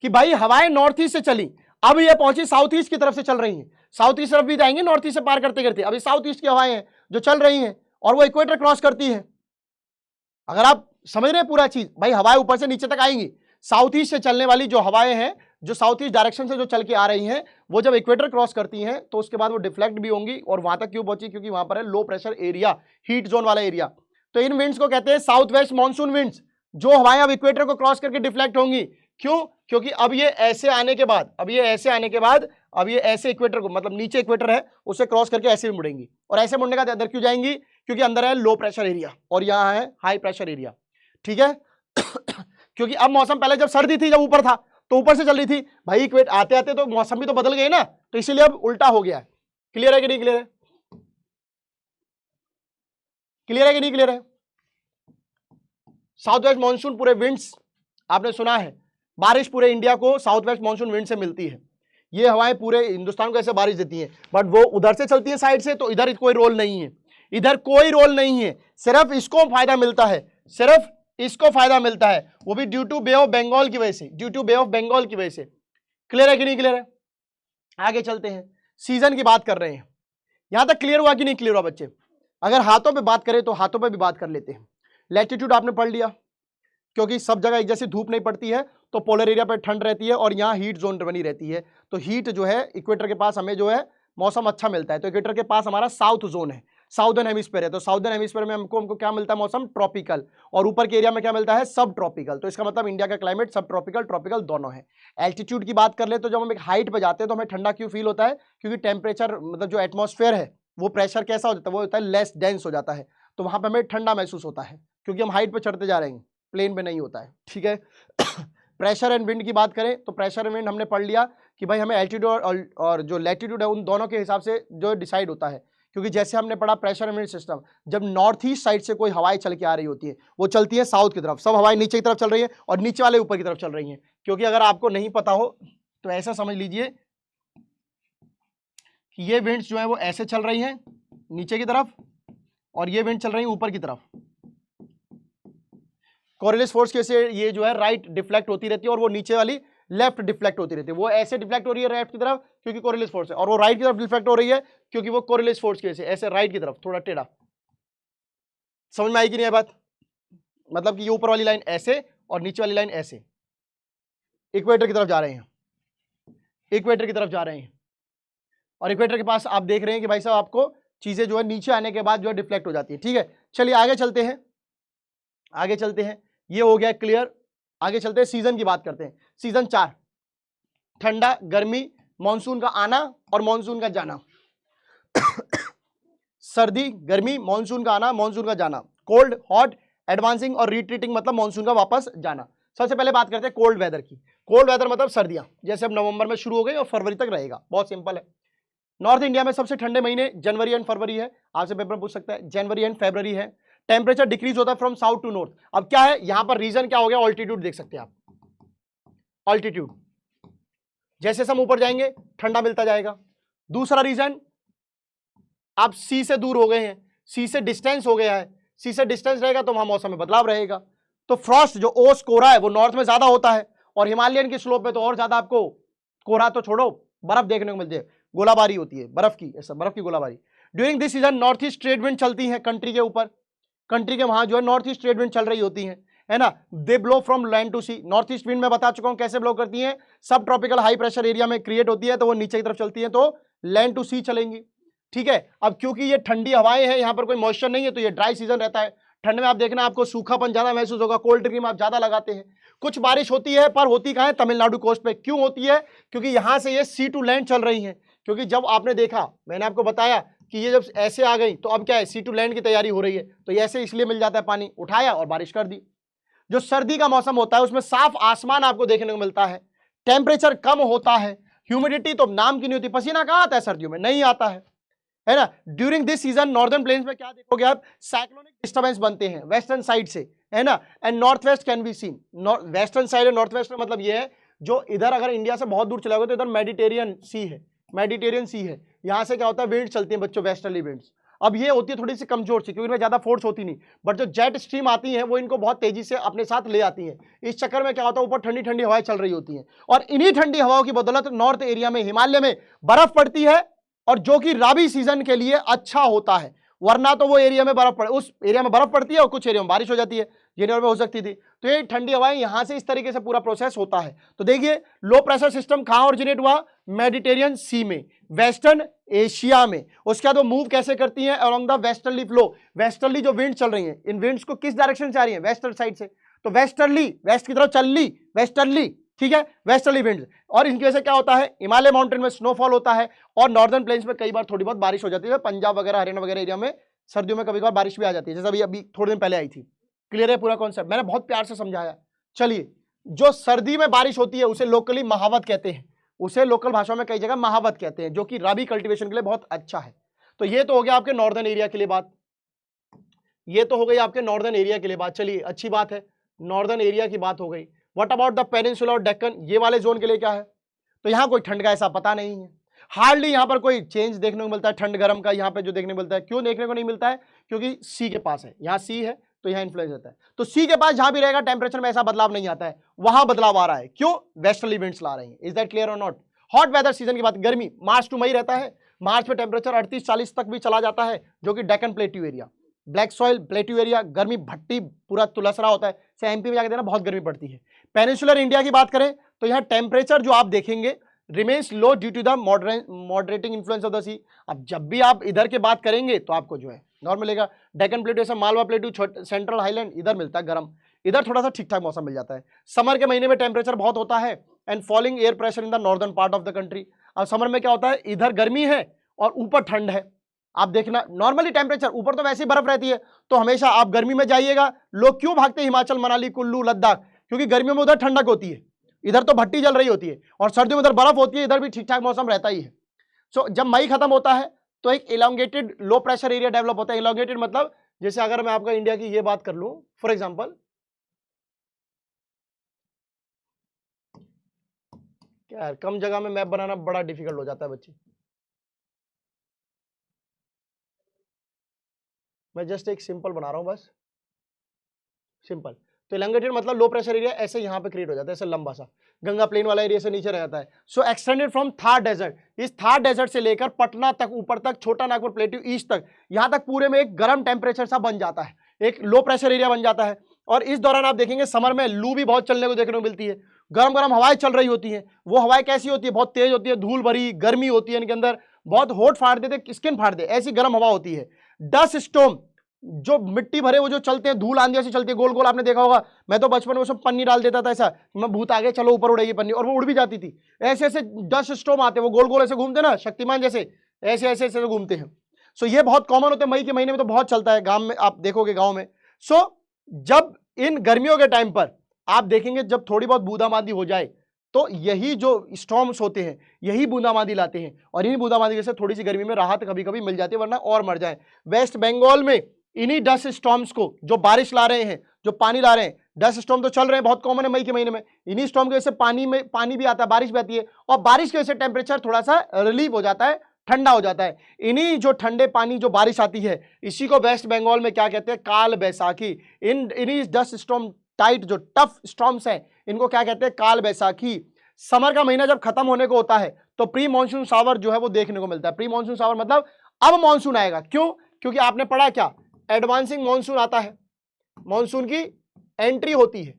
कि भाई हवाएं नॉर्थ ईस्ट से चली, अब ये पहुंची साउथ ईस्ट की तरफ से चल रही हैं। साउथ ईस्ट तरफ भी जाएंगे नॉर्थ ईस्ट से पार करते करते। अभी साउथ ईस्ट की हवाएं हैं जो चल रही हैं और वो इक्वेटर क्रॉस करती है। अगर आप समझ रहे हैं पूरा चीज, भाई हवाएं ऊपर से नीचे तक आएंगी। साउथ ईस्ट से चलने वाली जो हवाएं हैं, जो साउथ ईस्ट डायरेक्शन से जो चल के आ रही हैं, वो जब इक्वेटर क्रॉस करती हैं तो उसके बाद वो डिफ्लेक्ट भी होंगी। और वहां तक क्यों पहुंची? क्योंकि वहां पर है लो प्रेशर एरिया, हीट जोन वाला एरिया। तो इन विंड्स को कहते हैं साउथ वेस्ट मानसून विंड्स, जो हवाएं अब इक्वेटर को क्रॉस करके डिफ्लेक्ट होंगी। क्यों? क्योंकि अब ये ऐसे आने के बाद, अब ये ऐसे इक्वेटर को, मतलब नीचे इक्वेटर है उसे क्रॉस करके ऐसे भी मुड़ेंगी। और ऐसे मुड़ने का अंदर क्यों जाएंगी? क्योंकि अंदर है लो प्रेशर एरिया और यहाँ है हाई प्रेशर एरिया, ठीक है। क्योंकि अब मौसम, पहले जब सर्दी थी, जब ऊपर था तो ऊपर से चल रही थी भाई, इक्वेटर आते आते तो मौसम भी तो बदल गए ना, तो इसीलिए अब उल्टा हो गया है। क्लियर है कि नहीं क्लियर है? क्लियर है कि नहीं क्लियर है? साउथ वेस्ट मानसून पूरे विंड्स, आपने सुना है बारिश पूरे इंडिया को साउथ वेस्ट मानसून विंड से मिलती है। ये हवाएं पूरे हिंदुस्तान को ऐसे बारिश देती हैं, बट वो उधर से चलती है साइड से, तो इधर कोई रोल नहीं है, इधर कोई रोल नहीं है। सिर्फ इसको फायदा मिलता है, सिर्फ इसको फायदा मिलता है, वो भी due to bay of Bengal की वजह से, due to bay of Bengal की वजह से। क्लियर है कि नहीं क्लियर है? आगे चलते हैं, सीजन की बात कर रहे हैं। यहां तक क्लियर हुआ कि नहीं क्लियर हुआ बच्चे? अगर हाथों पे बात करें तो हाथों पे भी बात कर लेते हैं। लैटिट्यूड आपने पढ़ लिया, क्योंकि सब जगह एक जैसी धूप नहीं पड़ती है, तो पोलर एरिया पर ठंड रहती है और यहाँ हीट जोन बनी रहती है। तो हीट जो है इक्वेटर के पास हमें जो है मौसम अच्छा मिलता है। तो इक्वेटर के पास हमारा साउथ जोन है, साउदर्न हेमिस्फीयर है। तो साउदर्न हेमिस्फीयर में हमको क्या मिलता है? मौसम ट्रॉपिकल। और ऊपर के एरिया में क्या मिलता है? सब ट्रॉपिकल। तो इसका मतलब इंडिया का क्लाइमेट सब ट्रॉपिकल ट्रॉपिकल दोनों है। एल्टीट्यूड की बात कर ले तो जब हम एक हाइट पे जाते हैं तो हमें ठंडा क्यों फील होता है? क्योंकि टेम्परेचर, मतलब जो एटमॉस्फेयर है वो प्रेशर कैसा हो जाता है? वो होता है लेस डेंस हो जाता है, तो वहां पर हमें ठंडा महसूस होता है, क्योंकि हम हाइट पे चढ़ते जा रहे हैं, प्लेन पे नहीं होता है, ठीक है। प्रेशर एंड विंड की बात करें तो प्रेशर एंड विंड हमने पढ़ लिया कि भाई हमें एल्टीट्यूड और जो लैटिट्यूड है उन दोनों के हिसाब से जो डिसाइड होता है। क्योंकि जैसे हमने पढ़ा प्रेशर एंड विंड सिस्टम, जब नॉर्थ ईस्ट साइड से कोई हवाएं चल के आ रही होती है, वो चलती है साउथ की तरफ, सब हवाएं नीचे की तरफ चल रही है और नीचे वाले ऊपर की तरफ चल रही हैं। क्योंकि अगर आपको नहीं पता हो तो ऐसा समझ लीजिए कि ये विंड्स जो है वो ऐसे चल रही हैं नीचे की तरफ और ये विंड चल रही है ऊपर की तरफ। कोरिलेस फोर्स के से ये जो है राइट डिफ्लेक्ट होती रहती है और वो नीचे वाली लेफ्ट डिफ्लेक्ट होती रहती है। वो ऐसे डिफ्लेक्ट हो रही है लेफ्ट की तरफ क्योंकि कोरिलेस फोर्स है, और वो राइट की तरफ डिफ्लेक्ट हो रही है क्योंकि वो कोरिलेस फोर्स की वजह से ऐसे राइट की तरफ थोड़ा टेढ़ा। समझ में आई कि नहीं है बात? मतलब कि ये ऊपर वाली लाइन ऐसे और नीचे वाली लाइन ऐसे इक्वेटर की तरफ जा रहे हैं, इक्वेटर की तरफ जा रहे हैं। और इक्वेटर के पास आप देख रहे हैं कि भाई साहब आपको चीजें जो है नीचे आने के बाद जो है डिफ्लेक्ट हो जाती है, ठीक है। चलिए आगे चलते हैं, आगे चलते हैं, ये हो गया क्लियर। आगे चलते हैं, सीजन की बात करते हैं। सीजन 4, ठंडा, गर्मी, मॉनसून का आना और मॉनसून का जाना। सर्दी, गर्मी, मॉनसून का आना, मॉनसून का जाना। कोल्ड, हॉट, एडवांसिंग और रिट्रीटिंग मतलब मॉनसून का वापस जाना। सबसे पहले बात करते हैं कोल्ड वेदर की। कोल्ड वेदर मतलब सर्दियां, जैसे अब नवंबर में शुरू हो गई और फरवरी तक रहेगा, बहुत सिंपल है। नॉर्थ इंडिया में सबसे ठंडे महीने जनवरी एंड फरवरी है, आपसे पेपर में पूछ सकता है, जनवरी एंड फरवरी है। टेम्परेचर डिक्रीज होता है फ्रॉम साउथ टू नॉर्थ। अब क्या है यहां पर रीजन क्या हो गया? ऑल्टीट्यूड देख सकते हैं आप, ऑल्टीट्यूड जैसे हम ऊपर जाएंगे ठंडा मिलता जाएगा। दूसरा रीजन, आप सी से दूर हो गए हैं, सी से डिस्टेंस हो गया है, सी से डिस्टेंस रहेगा तो वहां मौसम में बदलाव रहेगा। तो फ्रॉस्ट जो ओस कोहरा है वो नॉर्थ में ज्यादा होता है और हिमालयन की स्लोप पे तो और ज्यादा आपको कोहरा तो छोड़ो बर्फ देखने को मिलती है, गोलाबारी होती है बर्फ की, ऐसा बर्फ की गोलाबारी। During this season north east trade wind चलती है कंट्री के ऊपर, कंट्री के वहां जो है नॉर्थ ईस्ट ट्रेड विंड चल रही होती है ना। They blow from land to sea, north east wind मैं बता चुका हूं कैसे ब्लो करती है, सब ट्रॉपिकल हाई प्रेशर एरिया में क्रिएट होती है तो वो नीचे की तरफ चलती है तो लैंड टू सी चलेंगी, ठीक है। अब क्योंकि ये ठंडी हवाएं हैं, यहाँ पर कोई मॉइस्चर नहीं है तो ये ड्राई सीजन रहता है। ठंड में आप देखना आपको सूखापन ज्यादा महसूस होगा, कोल्ड ड्रिंक आप ज्यादा लगाते हैं। कुछ बारिश होती है पर होती कहां है, तमिलनाडु कोस्ट पे। क्यों होती है, क्योंकि यहां से ये सी टू लैंड चल रही है। क्योंकि जब आपने देखा, मैंने आपको बताया कि ये जब ऐसे आ गई तो अब क्या है, सी टू लैंड की तैयारी हो रही है, तो ऐसे इसलिए मिल जाता है पानी, उठाया और बारिश कर दी। जो सर्दी का मौसम होता है उसमें साफ आसमान आपको देखने को मिलता है, टेम्परेचर कम होता है, ह्यूमिडिटी तो नाम की नहीं होती। पसीना कहां आता है सर्दियों में, नहीं आता है ना। During this season northern plains में क्या देखोगे आप, साइक्लोनिक डिस्टर्बेंस बनते हैं वेस्टर्न साइड से, है ना। And north west can be seen, western side और नॉर्थ वेस्ट में मतलब ये है, जो इधर अगर इंडिया से बहुत दूर चला गया तो इधर मेडिटेरियन सी है, मेडिटेरियन सी है, यहां से क्या होता है विंड चलती है बच्चों, वेस्टर्ली विंड्स। अब ये होती है थोड़ी सी कमजोर सी, क्योंकि इनमें ज्यादा फोर्स होती नहीं, बट जो जेट स्ट्रीम आती है वो इनको बहुत तेजी से अपने साथ ले आती है। इस चक्कर में क्या होता है, ऊपर ठंडी ठंडी हवाएं चल रही होती हैं, और इन्हीं ठंडी हवाओं की बदौलत नॉर्थ एरिया में, हिमालय में बर्फ पड़ती है, और जो कि राबी सीजन के लिए अच्छा होता है। वरना तो वो एरिया में बर्फ पड़े, उस एरिया में बर्फ पड़ती है और कुछ एरिया में बारिश हो जाती है, जनवरी में हो सकती थी। तो ये ठंडी हवाएं यहां से इस तरीके से पूरा प्रोसेस होता है। तो देखिए लो प्रेशर सिस्टम कहां ओरिजिनेट हुआ, मेडिटेरियन सी में, वेस्टर्न एशिया में। उसके बाद वो मूव कैसे करती हैं, along the westerly flow, westerly जो विंड चल रही है, इन विंड्स को किस डायरेक्शन से आ रही है, वेस्टर्न साइड से, तो वेस्टर्ली, वेस्ट की तरफ चल ली, वेस्टर्ली, ठीक है, वेस्टर्ली विंड्स। और इनकी वजह से क्या होता है, हिमालय माउंटेन में स्नोफॉल होता है, और नॉर्दर्न प्लेन्स में कई बार थोड़ी बहुत बारिश हो जाती है, पंजाब वगैरह हरियाणा वगैरह एरिया में सर्दियों में कभी कभार बारिश भी आ जाती है, जैसे अभी अभी थोड़े दिन पहले आई थी। क्लियर है पूरा कॉन्सेप्ट, मैंने बहुत प्यार से समझाया। चलिए, जो सर्दी में बारिश होती है उसे लोकली महावत कहते हैं, उसे लोकल भाषा में कई जगह महावत कहते हैं, जो कि राबी कल्टीवेशन के लिए बहुत अच्छा है। तो ये तो हो गया आपके नॉर्दर्न एरिया के लिए बात, ये तो हो गई आपके नॉर्दर्न एरिया के लिए बात। चलिए अच्छी बात है, नॉर्दर्न एरिया की बात हो गई। व्हाट अबाउट द पेनिनसुला और डेक्कन, ये वाले जोन के लिए क्या है, तो यहाँ कोई ठंड का ऐसा पता नहीं है, हार्डली यहाँ पर कोई चेंज देखने को मिलता है ठंड गर्म का, यहाँ पे जो देखने को मिलता है। क्यों देखने को नहीं मिलता है, क्योंकि सी के पास है, यहाँ सी है तो यहाँ इन्फ्लुएंस होता है। तो सी के पास जहां भी रहेगा टेम्परेचर में ऐसा बदलाव नहीं आता है, वहां बदलाव आ रहा है। क्यों, वेस्टर्ली विंड्स ला रहे हैं। इज दैट क्लियर और नॉट। हॉट वेदर सीजन की बात, गर्मी मार्च टू मई रहता है, मार्च में टेम्परेचर 38-40 तक भी चला जाता है, जो कि Deccan plateau area, black soil plateau area, गर्मी भट्टी पूरा तुलस रहा होता है। से एमपी में जाकर देना बहुत गर्मी पड़ती है। पेनिनसुलर इंडिया की बात करें तो यहाँ टेम्परेचर जो आप देखेंगे remains low due to the moderating influence of the sea. अब जब भी आप इधर के बात करेंगे तो आपको जो है नॉर्मल मिलेगा, डेक्कन प्लेट्यू ऐसा, मालवा प्लेट्यू, सेंट्रल हाईलैंड इधर मिलता है गर्म, इधर थोड़ा सा ठीक ठाक मौसम मिल जाता है। समर के महीने में टेम्परेचर बहुत होता है and falling air pressure in the northern part of the country. अब समर में क्या होता है, इधर गर्मी है और ऊपर ठंड है। आप देखना नॉर्मली टेम्परेचर ऊपर तो वैसे ही बर्फ रहती है, तो हमेशा आप गर्मी में जाइएगा। लोग क्यों भागते हैं हिमाचल, मनाली, कुल्लू, लद्दाख, क्योंकि गर्मियों में उधर ठंडक होती है, इधर तो भट्टी जल रही होती है, और सर्दियों में उधर बर्फ होती है, इधर भी ठीक ठाक मौसम रहता ही है। सो जब मई खत्म होता है तो एक इलांगेटेड लो प्रेशर एरिया डेवलप होता है। इलांगेटेड मतलब जैसे अगर मैं आपका इंडिया की ये बात कर लूं फॉर एग्जांपल, क्या यार कम जगह में मैप बनाना बड़ा डिफिकल्ट हो जाता है बच्चे। मैं जस्ट एक सिंपल बना रहा हूं बस, सिंपल। तो इलांगेटेड मतलब लो प्रेशर एरिया ऐसे यहाँ पे क्रिएट हो जाता है, ऐसे लंबा सा गंगा प्लेन वाला एरिया से नीचे रह जाता है। सो एक्सटेंडेड फ्रॉम थार डेजर्ट, इस थार डेजर्ट से लेकर पटना तक, ऊपर तक, छोटा नागपुर प्लेट्यू ईस्ट तक, यहाँ तक पूरे में एक गर्म टेम्परेचर सा बन जाता है, एक लो प्रेशर एरिया बन जाता है। और इस दौरान आप देखेंगे समर में लू भी बहुत चलने को देखने को मिलती है, गर्म गर्म हवाएं चल रही होती हैं। वो हवाएं कैसी होती है, बहुत तेज होती है, धूल भरी गर्मी होती है इनके अंदर, बहुत होठ फाड़ देते, स्किन फाड़ दे, ऐसी गर्म हवा होती है। डस्ट स्टॉर्म, जो मिट्टी भरे वो जो चलते हैं, धूल आंधी ऐसी चलती है गोल गोल, आपने देखा होगा। मैं तो बचपन में उसमें पन्नी डाल देता था ऐसा, मैं भूत आगे चलो ऊपर उड़ेगी पन्नी, और वो उड़ भी जाती थी। ऐसे ऐसे डस्ट स्टॉर्म आते हैं, वो गोल गोल ऐसे घूमते ना शक्तिमान जैसे, ऐसे ऐसे ऐसे घूमते हैं। सो ये बहुत कॉमन होते हैं, मई के महीने में तो बहुत चलता है, गांव में आप देखोगे गांव में। सो जब इन गर्मियों के टाइम पर आप देखेंगे जब थोड़ी बहुत बूंदाबांदी हो जाए तो यही जो स्टॉर्म्स होते हैं यही बूंदाबांदी लाते हैं, और इन्हीं बूंदाबांदी से थोड़ी सी गर्मी में राहत कभी कभी मिल जाती है, वरना और मर जाए। वेस्ट बंगाल में इन्हीं डस्ट स्टॉर्म्स को, जो बारिश ला रहे हैं, जो पानी ला रहे हैं, डस्ट स्टॉर्म तो चल रहे हैं, बहुत कॉमन है मई के महीने में, इन्हीं स्टॉर्म की वजह से पानी भी आता है, बारिश भी आती है, और बारिश की वजह से टेम्परेचर थोड़ा सा रिलीव हो जाता है, ठंडा हो जाता है। इन्हीं जो ठंडे पानी जो बारिश आती है, इसी को वेस्ट बंगाल में क्या कहते हैं, काल बैसाखी। इन्हीं डस्ट स्टॉर्म टाइट जो टफ स्टॉर्म्स हैं, इनको क्या कहते हैं, काल बैसाखी। समर का महीना जब खत्म होने को होता है तो प्री मानसून शावर जो है वो देखने को मिलता है। प्री मानसून शावर मतलब अब मानसून आएगा, क्यों? क्योंकि आपने पढ़ा क्या, एडवांसिंग मानसून आता है, मानसून की एंट्री होती है,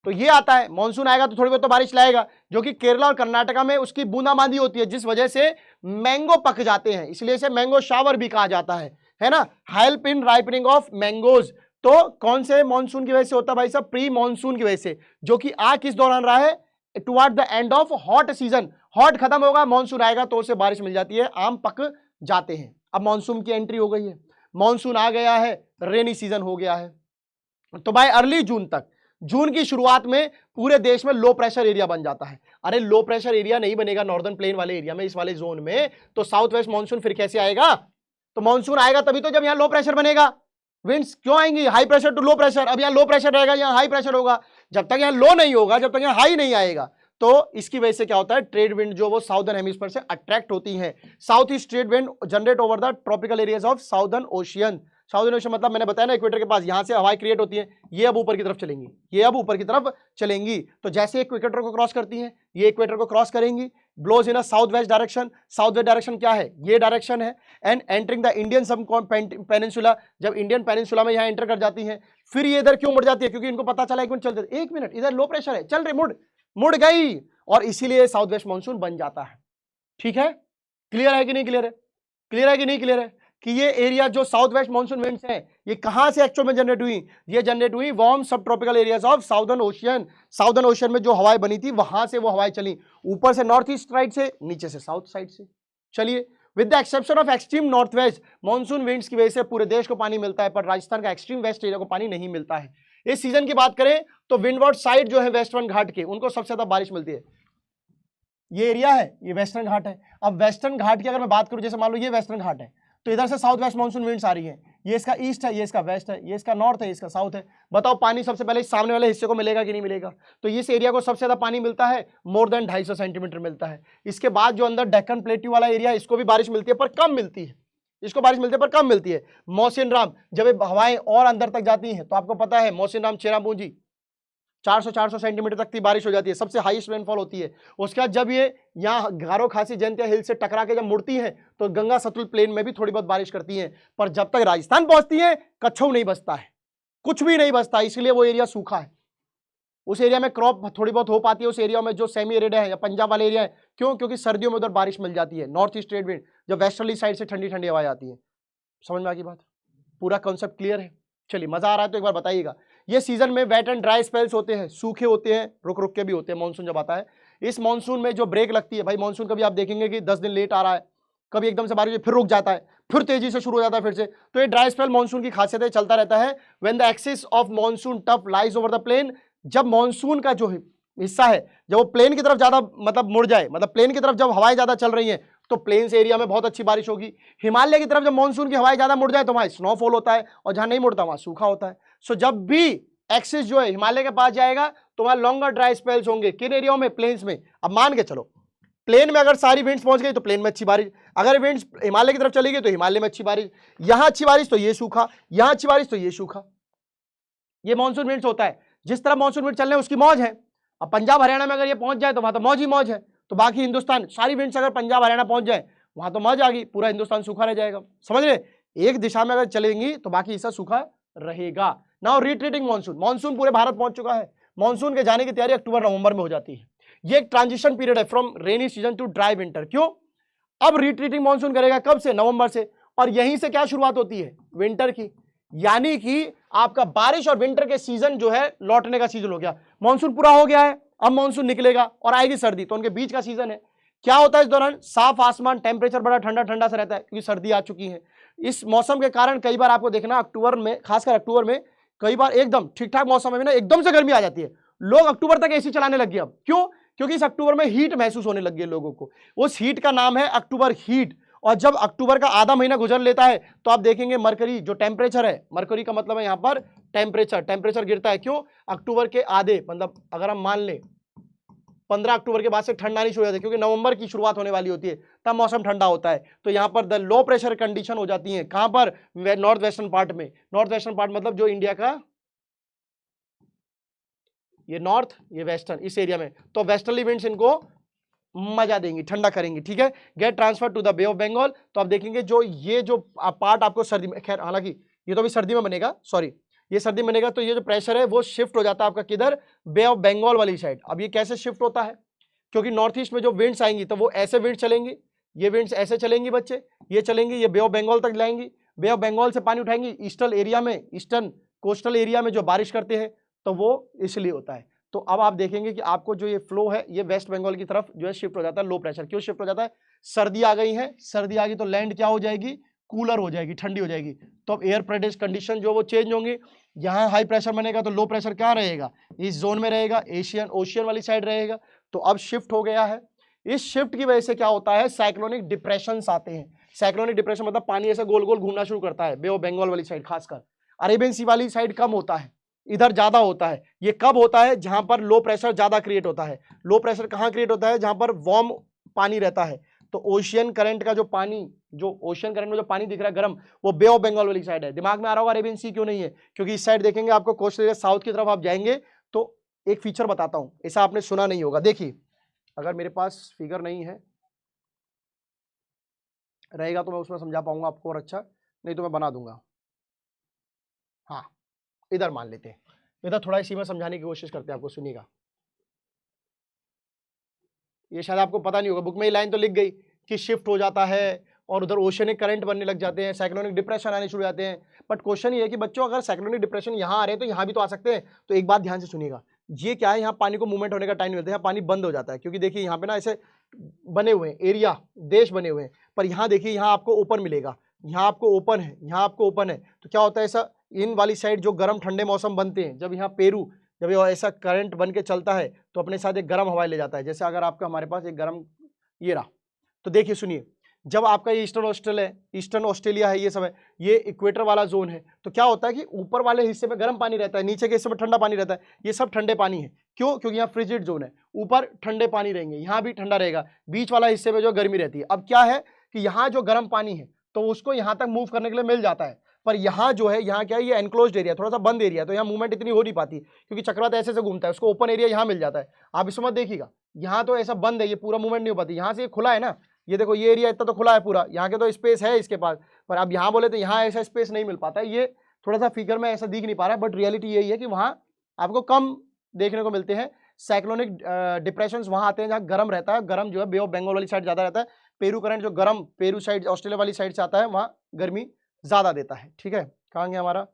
तो ये आता है। मानसून आएगा तो थोड़ी बहुत तो बारिश लाएगा, जो कि केरला और कर्नाटका में उसकी बूंदाबांदी होती है, जिस वजह से मैंगो पक जाते हैं, इसलिए इसे मैंगो शावर भी कहा जाता है ना। Help in ripening of mangoes, तो कौन से मानसून की वजह से होता है भाई साहब, प्री मानसून की वजह से, जो कि आ किस दौरान रहा है, toward the end of hot season. Hot खत्म होगा, मानसून आएगा तो उसे बारिश मिल जाती है, आम पक जाते हैं। अब मानसून की एंट्री हो गई है, मानसून आ गया है, रेनी सीजन हो गया है। तो बाय अर्ली जून तक, जून की शुरुआत में पूरे देश में लो प्रेशर एरिया बन जाता है। अरे लो प्रेशर एरिया नहीं बनेगा नॉर्दर्न प्लेन वाले एरिया में, इस वाले जोन में, तो साउथ वेस्ट मानसून फिर कैसे आएगा? तो मानसून आएगा तभी तो जब यहां लो प्रेशर बनेगा। विंड्स क्यों आएंगी, high pressure to low pressure. अब यहां लो प्रेशर रहेगा, यहां हाई प्रेशर होगा। जब तक यहां लो नहीं होगा, जब तक यहां हाई नहीं आएगा, तो इसकी वजह से क्या होता है, ट्रेड विंड जो वो साउदर्न हेमिस्फीयर से अट्रैक्ट होती है। South east trade wind generate over the tropical areas of southern ocean. Southern ocean मतलब मैंने बताया ना, इक्वेटर के पास, यहां से हवाएं क्रिएट होती हैं, ये अब ऊपर की तरफ चलेंगी, ये अब ऊपर की तरफ चलेंगी। तो जैसे इक्वेटर को क्रॉस करती हैं, ये इक्वेटर को क्रॉस करेंगी, blows in a south west direction. South west direction क्या है, ये डायरेक्शन है, and entering the Indian sub peninsula. जब इंडियन पेनिनसुला में यहां एंटर कर जाती है, फिर ये इधर क्यों मुड़ जाती है, क्योंकि इनको पता चला एक मिनट चलते, एक मिनट इधर लो प्रेशर है, चल रही, मुड़ गई, और इसीलिए साउथ वेस्ट मानसून बन जाता है। ठीक है, क्लियर है कि नहीं क्लियर है? क्लियर है कि नहीं क्लियर है कि ये एरिया जो साउथ वेस्ट मानसून विंड्स हैं, ये कहां से एक्चुअल में जनरेट हुई? ये जनरेट हुई वार्म सब tropical areas of southern ocean. Southern ocean में जो हवाएं बनी थी, वहां से वो हवाएं चली, ऊपर से नॉर्थ ईस्ट साइड से, नीचे से साउथ साइड से। चलिए, with the exception of extreme north west monsoon winds की वजह से पूरे देश को पानी मिलता है, पर राजस्थान का एक्सट्रीम वेस्ट एरिया को पानी नहीं मिलता है। इस सीजन की बात करें तो विंडवर्ड साइड जो है वेस्टर्न घाट के, उनको सबसे ज्यादा बारिश मिलती है। ये एरिया है, ये वेस्टर्न घाट है। अब वेस्टर्न घाट की अगर मैं बात करूं, जैसे मान लो ये वेस्टर्न घाट है, तो इधर से साउथ वेस्ट मानसून विंड्स आ रही है, ये इसका ईस्ट है, ये इसका वेस्ट है, ये इसका नॉर्थ है, ये इसका साउथ है। बताओ पानी सबसे पहले इस सामने वाले हिस्से को मिलेगा कि नहीं मिलेगा? तो इस एरिया को सबसे ज्यादा पानी मिलता है, मोर देन 250 सेंटीमीटर मिलता है। इसके बाद जो अंदर डेक्कन प्लेट्यू वाला एरिया है, इसको भी बारिश मिलती है, पर कम मिलती है, इसको बारिश मिलती है पर कम मिलती है। मौसिन राम, जब हवाएं और अंदर तक जाती हैं, तो आपको पता है मौसिन राम, चेरापूंजी 400 सेंटीमीटर तक की बारिश हो जाती है, सबसे हाईएस्ट रेनफॉल होती है। उसके बाद जब ये यहाँ गारो खासी जयंतिया हिल से टकरा के जब मुड़ती है, तो गंगा सतलुज प्लेन में भी थोड़ी बहुत बारिश करती है, पर जब तक राजस्थान पहुंचती है, कच्छऊ नहीं बचता है, कुछ भी नहीं बचता, इसलिए वो एरिया सूखा है। उस एरिया में क्रॉप थोड़ी बहुत हो पाती है, उस एरिया में जो सेमी एरिड है या पंजाब वाले एरिया है। क्यों? क्योंकि सर्दियों में उधर बारिश मिल जाती है, नॉर्थ ईस्ट ट्रेड विंड, जब वेस्टर्ली साइड से ठंडी ठंडी हवाएं आती है। समझ में आ गई बात? पूरा कॉन्सेप्ट क्लियर है? चलिए, मजा आ रहा है तो एक बार बताइएगा। ये सीजन में वेट एंड ड्राई स्पेल्स होते हैं, सूखे होते हैं, रुक रुक के भी होते हैं मानसून जब आता है। इस मानसून में जो ब्रेक लगती है भाई, मानसून कभी आप देखेंगे कि 10 दिन लेट आ रहा है, कभी एकदम से बारिश फिर रुक जाता है, फिर तेजी से शुरू हो जाता है फिर से। तो ये ड्राई स्पेल मानसून की खासियत है, चलता रहता है। When the axis of monsoon trough lies over the plain, जब मानसून का जो हिस्सा है, जब वो प्लेन की तरफ ज्यादा मतलब मुड़ जाए, मतलब प्लेन की तरफ जब हवाएं ज्यादा चल रही हैं, तो प्लेन्स एरिया में बहुत अच्छी बारिश होगी। हिमालय की तरफ जब मानसून की हवाएं ज्यादा मुड़ जाए, तो वहां स्नोफॉल होता है, और जहां नहीं मुड़ता वहां सूखा होता है। सो जब भी एक्सिस जो है हिमालय के पास जाएगा, तो वहां लॉन्गर ड्राई स्पेल्स होंगे। किन एरियाओं में? प्लेन्स में। अब मान के चलो, प्लेन में अगर सारी विंड्स पहुंच गई तो प्लेन में अच्छी बारिश, अगर विंड्स हिमालय की तरफ चली गई तो हिमालय में अच्छी बारिश, यहां अच्छी बारिश तो ये सूखा, यहां अच्छी बारिश तो ये सूखा। ये मानसून विंड्स होता है, जिस तरह मानसून विंड चल रहे हैं उसकी मौज है। अब पंजाब हरियाणा में अगर ये पहुंच जाए तो वहां तो मौज ही मौज है। तो बाकी हिंदुस्तान, सारी विंड्स अगर पंजाब हरियाणा पहुंच जाए, वहां तो मौज आ गई, पूरा हिंदुस्तान सूखा रह जाएगा। समझ रहे? एक दिशा में अगर चलेंगी तो बाकी हिस्सा सूखा रहेगा। नाउ रिट्रीटिंग मानसून, मानसून पूरे भारत पहुंच चुका है। मानसून के जाने की तैयारी अक्टूबर नवंबर में हो जाती है। ये एक ट्रांजिशन पीरियड है from rainy season two dry winter. क्यों? अब रिट्रीटिंग मानसून करेगा कब से? नवंबर से। और यहीं से क्या शुरुआत होती है? विंटर की। यानी कि आपका बारिश और विंटर के सीजन जो है लौटने का सीजन हो गया। मानसून पूरा हो गया है, अब मानसून निकलेगा और आएगी सर्दी, तो उनके बीच का सीजन है। क्या होता है इस दौरान? साफ आसमान, टेम्परेचर बड़ा ठंडा ठंडा सा रहता है, क्योंकि सर्दी आ चुकी है। इस मौसम के कारण कई बार आपको देखना अक्टूबर में, खासकर अक्टूबर में, कई बार एकदम ठीक ठाक मौसम में ना एकदम से गर्मी आ जाती है। लोग अक्टूबर तक एसी चलाने लग गए। अब क्यों? क्योंकि इस अक्टूबर में हीट महसूस होने लग गई है लोगों को। उस हीट का नाम है अक्टूबर हीट। और जब अक्टूबर का आधा महीना गुजर लेता है, तो आप देखेंगे मरकरी जो टेम्परेचर है, मरकरी का मतलब है यहां पर टेम्परेचर गिरता है। क्यों? अक्टूबर के आधे, मतलब अगर हम मान लें 15 अक्टूबर के बाद से ठंड आनी शुरू हो जाती है, क्योंकि नवंबर की शुरुआत होने वाली होती है, तब मौसम ठंडा होता है। तो यहाँ पर द लो प्रेशर कंडीशन हो जाती है। कहां पर? नॉर्थ वेस्टर्न पार्ट में। नॉर्थ वेस्टर्न पार्ट मतलब जो इंडिया का ये नॉर्थ, ये वेस्टर्न, इस एरिया में। तो वेस्टर्ली विंड्स इनको मजा देंगी, ठंडा करेंगी, ठीक है। Get transfer to the bay of Bengal. तो आप देखेंगे जो ये जो पार्ट आपको सर्दी में, खैर हालांकि ये तो अभी सर्दी में बनेगा, सॉरी ये सर्दी में बनेगा, तो ये जो प्रेशर है वो शिफ्ट हो जाता है आपका किधर, बे ऑफ बंगाल वाली साइड। अब ये कैसे शिफ्ट होता है, क्योंकि नॉर्थ ईस्ट में जो विंड्स आएंगी तो वो ऐसे विंड चलेंगी, ये विंड्स ऐसे चलेंगी बच्चे, ये चलेंगी, ये बे ऑफ बंगाल तक लाएंगी, बे ऑफ बंगाल से पानी उठाएंगी ईस्टर्न एरिया में, ईस्टर्न कोस्टल एरिया में जो बारिश करते हैं, तो वो इसलिए होता है। तो अब आप देखेंगे कि आपको जो ये फ्लो है ये वेस्ट बंगाल की तरफ जो है शिफ्ट हो जाता है। लो प्रेशर क्यों शिफ्ट हो जाता है, सर्दी आ गई है, सर्दी आ गई तो लैंड क्या हो जाएगी, कूलर हो जाएगी, ठंडी हो जाएगी, तो अब एयर प्रेशर कंडीशन जो वो चेंज होंगी। यहाँ हाई प्रेशर बनेगा तो लो प्रेशर क्या रहेगा, इस जोन में रहेगा, एशियन ओशियन वाली साइड रहेगा। तो अब शिफ्ट हो गया है। इस शिफ्ट की वजह से क्या होता है, साइक्लोनिक डिप्रेशंस आते हैं। साइक्लोनिक डिप्रेशन मतलब पानी ऐसे गोल गोल घूमना शुरू करता है, बे ऑफ बंगाल वाली साइड खासकर, अरेबियन सी वाली साइड कम होता है, इधर ज्यादा होता है। ये कब होता है, जहां पर लो प्रेशर ज्यादा क्रिएट होता है। लो प्रेशर कहां क्रिएट होता है, जहां पर वार्म पानी रहता है। तो ओशियन करंट का जो पानी, जो ओशियन करंट में जो पानी दिख रहा है गर्म, वो बे ऑफ बंगाल वाली साइड है। दिमाग में आ रहा होगा अरेबियन सी क्यों नहीं है, क्योंकि इस साइड देखेंगे आपको कोस्टल एरिया साउथ की तरफ आप जाएंगे तो एक फीचर बताता हूं, ऐसा आपने सुना नहीं होगा। देखिए अगर मेरे पास फिगर नहीं है, रहेगा तो मैं उसमें समझा पाऊंगा आपको और अच्छा, नहीं तो मैं बना दूंगा। हाँ इधर मान लेते हैं, इधर थोड़ा इसी में समझाने की कोशिश करते हैं आपको, सुनिएगा। ये शायद आपको पता नहीं होगा, बुक में ये लाइन तो लिख गई कि शिफ्ट हो जाता है और उधर ओशियनिक करंट बनने लग जाते हैं, साइक्लोनिक डिप्रेशन आने शुरू हो जाते हैं। बट क्वेश्चन ये है कि बच्चों अगर साइक्लोनिक डिप्रेशन यहाँ आ रहे हैं तो यहाँ भी तो आ सकते हैं। तो एक बात ध्यान से सुनिएगा, ये क्या है, यहाँ पानी को मूवमेंट होने का टाइम मिलता है, यहाँ पानी बंद हो जाता है, क्योंकि देखिए यहाँ पे ना ऐसे बने हुए हैं एरिया, देश बने हुए हैं, पर यहाँ देखिए यहाँ आपको ओपन मिलेगा, यहाँ आपको ओपन है, यहाँ आपको ओपन है। तो क्या होता है, ऐसा इन वाली साइड जो गर्म ठंडे मौसम बनते हैं, जब यहाँ पेरू जब ये ऐसा करंट बन के चलता है तो अपने साथ एक गर्म हवा ले जाता है। जैसे अगर आपका हमारे पास एक गर्म ये रहा, तो देखिए सुनिए, जब आपका ये ईस्टर्न ऑस्ट्रेलिया है, ये सब है, ये इक्वेटर वाला जोन है, तो क्या होता है कि ऊपर वाले हिस्से में गर्म पानी रहता है, नीचे के हिस्से में ठंडा पानी रहता है। ये सब ठंडे पानी है, क्यों, क्योंकि यहाँ फ्रिजिड जोन है, ऊपर ठंडे पानी रहेंगे, यहाँ भी ठंडा रहेगा, बीच वाला हिस्से में जो गर्मी रहती है। अब क्या है कि यहाँ जो गर्म पानी है तो उसको यहाँ तक मूव करने के लिए मिल जाता है, पर यहाँ जो है, यहाँ क्या है, ये एनक्लोज्ड एरिया, थोड़ा सा बंद एरिया, तो यहाँ मूवमेंट इतनी हो नहीं पाती, क्योंकि चक्रवात ऐसे से घूमता है, उसको ओपन एरिया यहाँ मिल जाता है। आप इसमें मत देखिएगा, यहाँ तो ऐसा बंद है, ये पूरा मूवमेंट नहीं हो पाती, यहाँ से ये खुला है ना, ये देखो ये एरिया इतना तो खुला है पूरा, यहाँ के तो स्पेस है इसके पास, पर अब यहाँ बोले तो यहाँ ऐसा स्पेस नहीं मिल पाता है। ये थोड़ा सा फिगर में ऐसा दिख नहीं पा रहा है, बट रियलिटी यही है कि वहाँ आपको कम देखने को मिलते हैं। साइक्लोनिक डिप्रेशंस वहाँ आते हैं जहाँ गर्म रहता है, गर्म जो है बे ऑफ बंगाल वाली साइड ज़्यादा रहता है, पेरू करंट जो गर्म पेरू साइड ऑस्ट्रेलिया वाली साइड से आता है वहाँ गर्मी ज़्यादा देता है, ठीक है। कहाँ गया हमारा,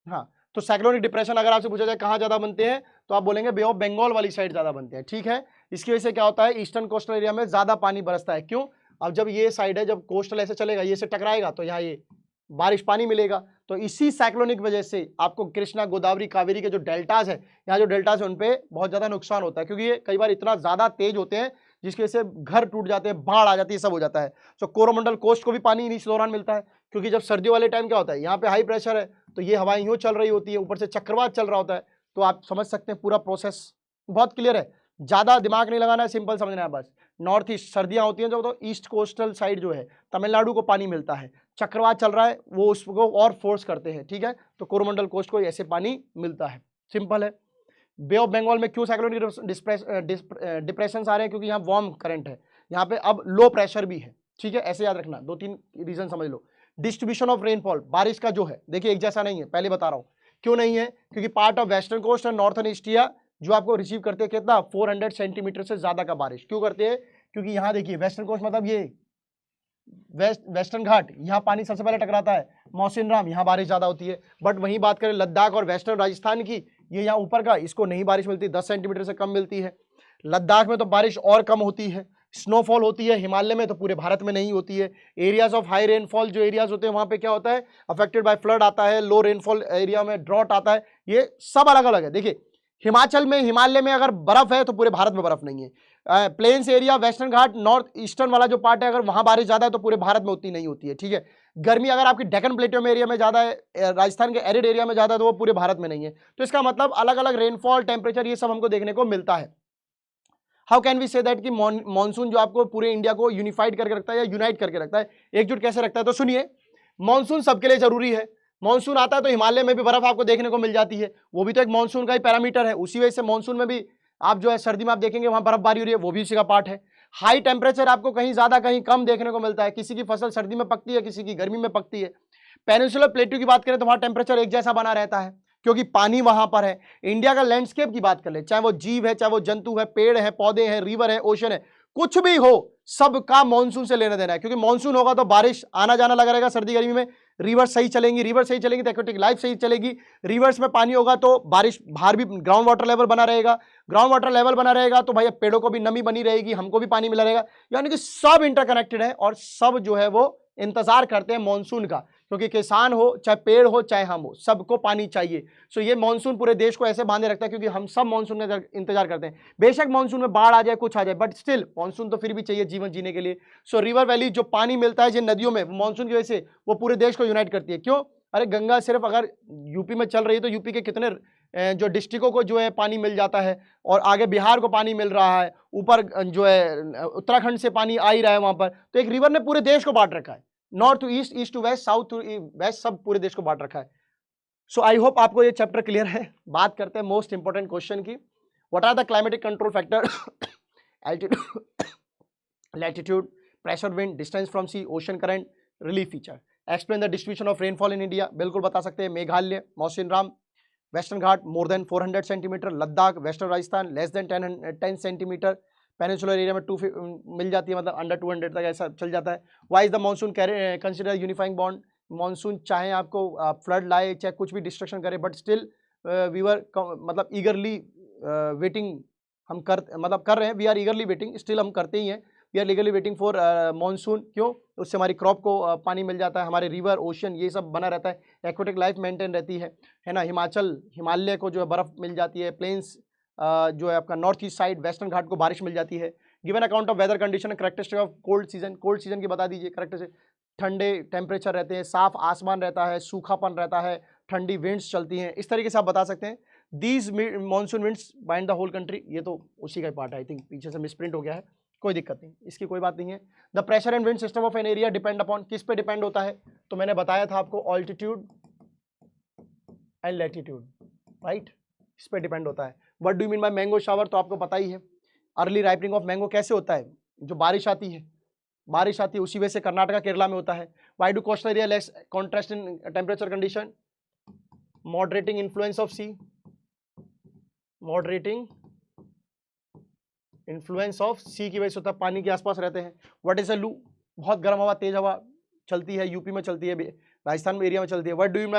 हाँ, तो साइक्लोनिक डिप्रेशन अगर आपसे पूछा जाए कहाँ ज़्यादा बनते हैं, तो आप बोलेंगे बे ऑफ बंगाल वाली साइड ज़्यादा बनते हैं, ठीक है। इसकी वजह से क्या होता है, ईस्टर्न कोस्टल एरिया में ज़्यादा पानी बरसता है, क्यों, अब जब ये साइड है, जब कोस्टल ऐसे चलेगा, ये से टकराएगा तो यहाँ ये बारिश पानी मिलेगा। तो इसी साइक्लोनिक वजह से आपको कृष्णा गोदावरी कावेरी के जो डेल्टाज है, यहाँ जो डेल्टाज है उन पे बहुत ज़्यादा नुकसान होता है, क्योंकि ये कई बार इतना ज़्यादा तेज होते हैं जिसकी वजह से घर टूट जाते हैं, बाढ़ आ जाती है, सब हो जाता है। तो कोरोमंडल कोस्ट को भी पानी इस दौरान मिलता है, क्योंकि जब सर्दियों वाले टाइम क्या होता है, यहाँ पे हाई प्रेशर है तो ये हवाएं यूँ चल रही होती है, ऊपर से चक्रवात चल रहा होता है। तो आप समझ सकते हैं पूरा प्रोसेस बहुत क्लियर है, ज़्यादा दिमाग नहीं लगाना है, सिंपल समझना है बस। नॉर्थ ईस्ट सर्दियाँ होती हैं जब, तो ईस्ट कोस्टल साइड जो है तमिलनाडु को पानी मिलता है, चक्रवात चल रहा है वो उसको और फोर्स करते हैं, ठीक है। तो कोरोमंडल कोस्ट को ऐसे पानी मिलता है, सिंपल है। बे ऑफ बंगाल में क्यों साइक्लोनिक डिप्रेशन आ रहे हैं, क्योंकि यहाँ वार्म करंट है, यहाँ पे अब लो प्रेशर भी है, ठीक है। ऐसे याद रखना, 2-3 रीजन समझ लो। डिस्ट्रीब्यूशन ऑफ रेनफॉल, बारिश का जो है देखिए एक जैसा नहीं है, पहले बता रहा हूँ क्यों नहीं है, क्योंकि पार्ट ऑफ वेस्टर्न कोस्ट और नॉर्थन ईस्टिया जो आपको रिसीव करते हैं कितना 400 सेंटीमीटर से ज्यादा का बारिश। क्यों करते हैं, क्योंकि यहाँ देखिए वेस्टर्न कोस्ट मतलब ये वेस्टर्न घाट, यहाँ पानी सबसे पहले टकराता है, मौसिनराम यहाँ बारिश ज्यादा होती है। बट वहीं बात करें लद्दाख और वेस्टर्न राजस्थान की, ये यहाँ ऊपर का, इसको नहीं बारिश मिलती, 10 सेंटीमीटर से कम मिलती है। लद्दाख में तो बारिश और कम होती है, स्नोफॉल होती है, हिमालय में तो पूरे भारत में नहीं होती है। एरियाज ऑफ हाई रेनफॉल जो एरियाज होते हैं वहाँ पे क्या होता है, अफेक्टेड बाय फ्लड आता है, लो रेनफॉल एरिया में ड्रॉट आता है, ये सब अलग अलग है। देखिए हिमाचल में, हिमालय में अगर बर्फ है तो पूरे भारत में बर्फ नहीं है। प्लेन्स एरिया, वेस्टर्न घाट, नॉर्थ ईस्टर्न वाला जो पार्ट है, अगर वहां बारिश ज्यादा है तो पूरे भारत में उतनी नहीं होती है, ठीक है। गर्मी अगर आपकी डेक्कन प्लेटो में एरिया में ज्यादा है, राजस्थान के एरिड एरिया में ज्यादा है, तो वो पूरे भारत में नहीं है। तो इसका मतलब अलग अलग रेनफॉल, टेम्परेचर, ये सब हमको देखने को मिलता है। How can we say that कि मानसून जो आपको पूरे इंडिया को यूनिफाइड करके रखता है या यूनाइट करके रखता है, एकजुट कैसे रखता है, तो सुनिए, मानसून सबके लिए जरूरी है। मानसून आता है तो हिमालय में भी बर्फ आपको देखने को मिल जाती है, वो भी तो एक मानसून का ही पैरामीटर है। उसी वजह से मानसून में भी आप जो है सर्दी में आप देखेंगे वहां बर्फबारी हो रही है, वो भी उसी का पार्ट है। हाई टेम्परेचर आपको कहीं ज्यादा कहीं कम देखने को मिलता है, किसी की फसल सर्दी में पकती है, किसी की गर्मी में पकती है। पेनिनसुलर प्लेट्यू की बात करें तो वहां टेम्परेचर एक जैसा बना रहता है क्योंकि पानी वहां पर है। इंडिया का लैंडस्केप की बात कर ले, चाहे वो जीव है, चाहे वो जंतु है, पेड़ है, पौधे हैं, रिवर है, ओशन है, कुछ भी हो, सबका मानसून से लेना देना है, क्योंकि मानसून होगा तो बारिश आना जाना लगा रहेगा सर्दी गर्मी में, रिवर सही चलेंगी, रिवर सही चलेंगी तो एक्वेटिक लाइफ सही चलेगी, रिवर्स में पानी होगा तो बारिश बाहर भी ग्राउंड वाटर लेवल बना रहेगा, ग्राउंड वाटर लेवल बना रहेगा तो भाई पेड़ों को भी नमी बनी रहेगी, हमको भी पानी मिला रहेगा। यानी कि सब इंटरकनेक्टेड है और सब जो है वो इंतजार करते हैं मानसून का, क्योंकि किसान हो, चाहे पेड़ हो, चाहे हम हो, सबको पानी चाहिए। सो ये मानसून पूरे देश को ऐसे बांधे रखता है क्योंकि हम सब मानसून का इंतजार करते हैं। बेशक मानसून में बाढ़ आ जाए, कुछ आ जाए, बट स्टिल मानसून तो फिर भी चाहिए जीवन जीने के लिए। सो रिवर वैली जो पानी मिलता है जिन नदियों में, मानसून की वजह से वो पूरे देश को यूनाइट करती है। क्यों? अरे गंगा सिर्फ अगर यूपी में चल रही है तो यूपी के कितने जो डिस्ट्रिक्टों को जो है पानी मिल जाता है, और आगे बिहार को पानी मिल रहा है, ऊपर जो है उत्तराखंड से पानी आ ही रहा है वहां पर। तो एक रिवर ने पूरे देश को बांट रखा है, north to east, east to west, south to west, सब पूरे देश को बांट रखा है। सो आई होप आपको ये चैप्टर क्लियर है। बात करते हैं मोस्ट इंपोर्टेंट क्वेश्चन की। What are the climatic control factor? Altitude, latitude, pressure, wind, distance from sea, ocean current, relief feature. Explain the distribution of rainfall in India. बिल्कुल बता सकते हैं। Meghalaya, Mawsynram, western Ghat more than 400 centimetre, Ladakh, western Rajasthan less than 10 centimetre, peninsular area में 2 मिल जाती है, मतलब under 200 तक ऐसा चल जाता है। Why is the monsoon consider unifying bond? Monsoon चाहे आपको फ्लड लाए, चाहे कुछ भी डिस्ट्रक्शन करे, बट स्टिल वीवर मतलब ईगरली वेटिंग, हम कर रहे हैं, we are eagerly waiting, still हम करते ही हैं, we are legally waiting for monsoon. क्यों? उससे हमारी क्रॉप को पानी मिल जाता है, हमारे रिवर, ओशन ये सब बना रहता है, एक्वेटिक लाइफ मेंटेन रहती है ना। हिमालय को जो है बर्फ मिल जाती है, प्लेन्स जो है आपका north east side, western Ghat को बारिश मिल जाती है। Given account of weather condition, characteristic of cold season. Cold season की बता दीजिए कैरेक्टरिस्टिक। ठंडे टेम्परेचर रहते हैं, साफ आसमान रहता है, सूखापन रहता है, ठंडी विंड्स चलती हैं, इस तरीके से आप बता सकते हैं। These monsoon winds bind the whole country, ये तो उसी का पार्ट है, आई थिंक पीछे से मिसप्रिंट हो गया है, कोई दिक्कत नहीं, इसकी कोई बात नहीं है। The pressure and wind system of an area depend upon, किस पे डिपेंड होता है? तो मैंने बताया था आपको, ऑल्टीट्यूड एंड लैटिट्यूड, राइट, इस पे डिपेंड होता है। What do you mean by mango shower? तो आपको पता ही है। अर्ली राइपनिंग ऑफ मैंगो कैसे होता है? जो बारिश आती है उसी वजह से कर्नाटका केरला में होता है। Why do coastal area less contrast in temperature condition? Moderating influence of sea, moderating influence of sea की वजह से होता है, पानी के आसपास रहते हैं। व्हाट इज अ लू? बहुत गर्म हवा, तेज हवा चलती है, यूपी में चलती है, राजस्थान में एरिया में चलती है। What do you know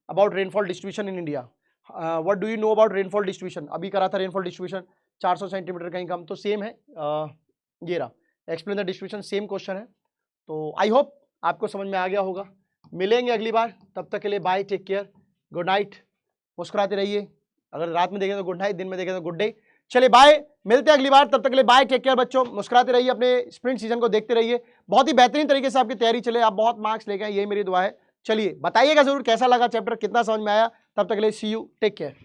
about rainfall distribution in India? What do you know about rainfall distribution? अभी करा था रेनफॉल डिस्ट्रीब्यूशन, 400 सेंटीमीटर कहीं कम, तो सेम है। ये रहा, explain the distribution, same question है। तो आई होप आपको समझ में आ गया होगा। मिलेंगे अगली बार, तब तक के लिए bye, take care, good night. मुस्कुराते रहिए, अगर रात में देखें तो गुड नाइट, दिन में देखें तो गुड डे। चलिए बाय, मिलते हैं अगली बार, तब तक के लिए बाय, टेक केयर बच्चों। मुस्कुराते रहिए, अपने स्प्रिंट सीजन को देखते रहिए, बहुत ही बेहतरीन तरीके से आपकी तैयारी चले, आप बहुत मार्क्स लेके आए, यही मेरी दुआ है। चलिए बताइएगा जरूर कैसा लगा चैप्टर, कितना समझ में आया। तब तक के लिए सी यू, टेक केयर।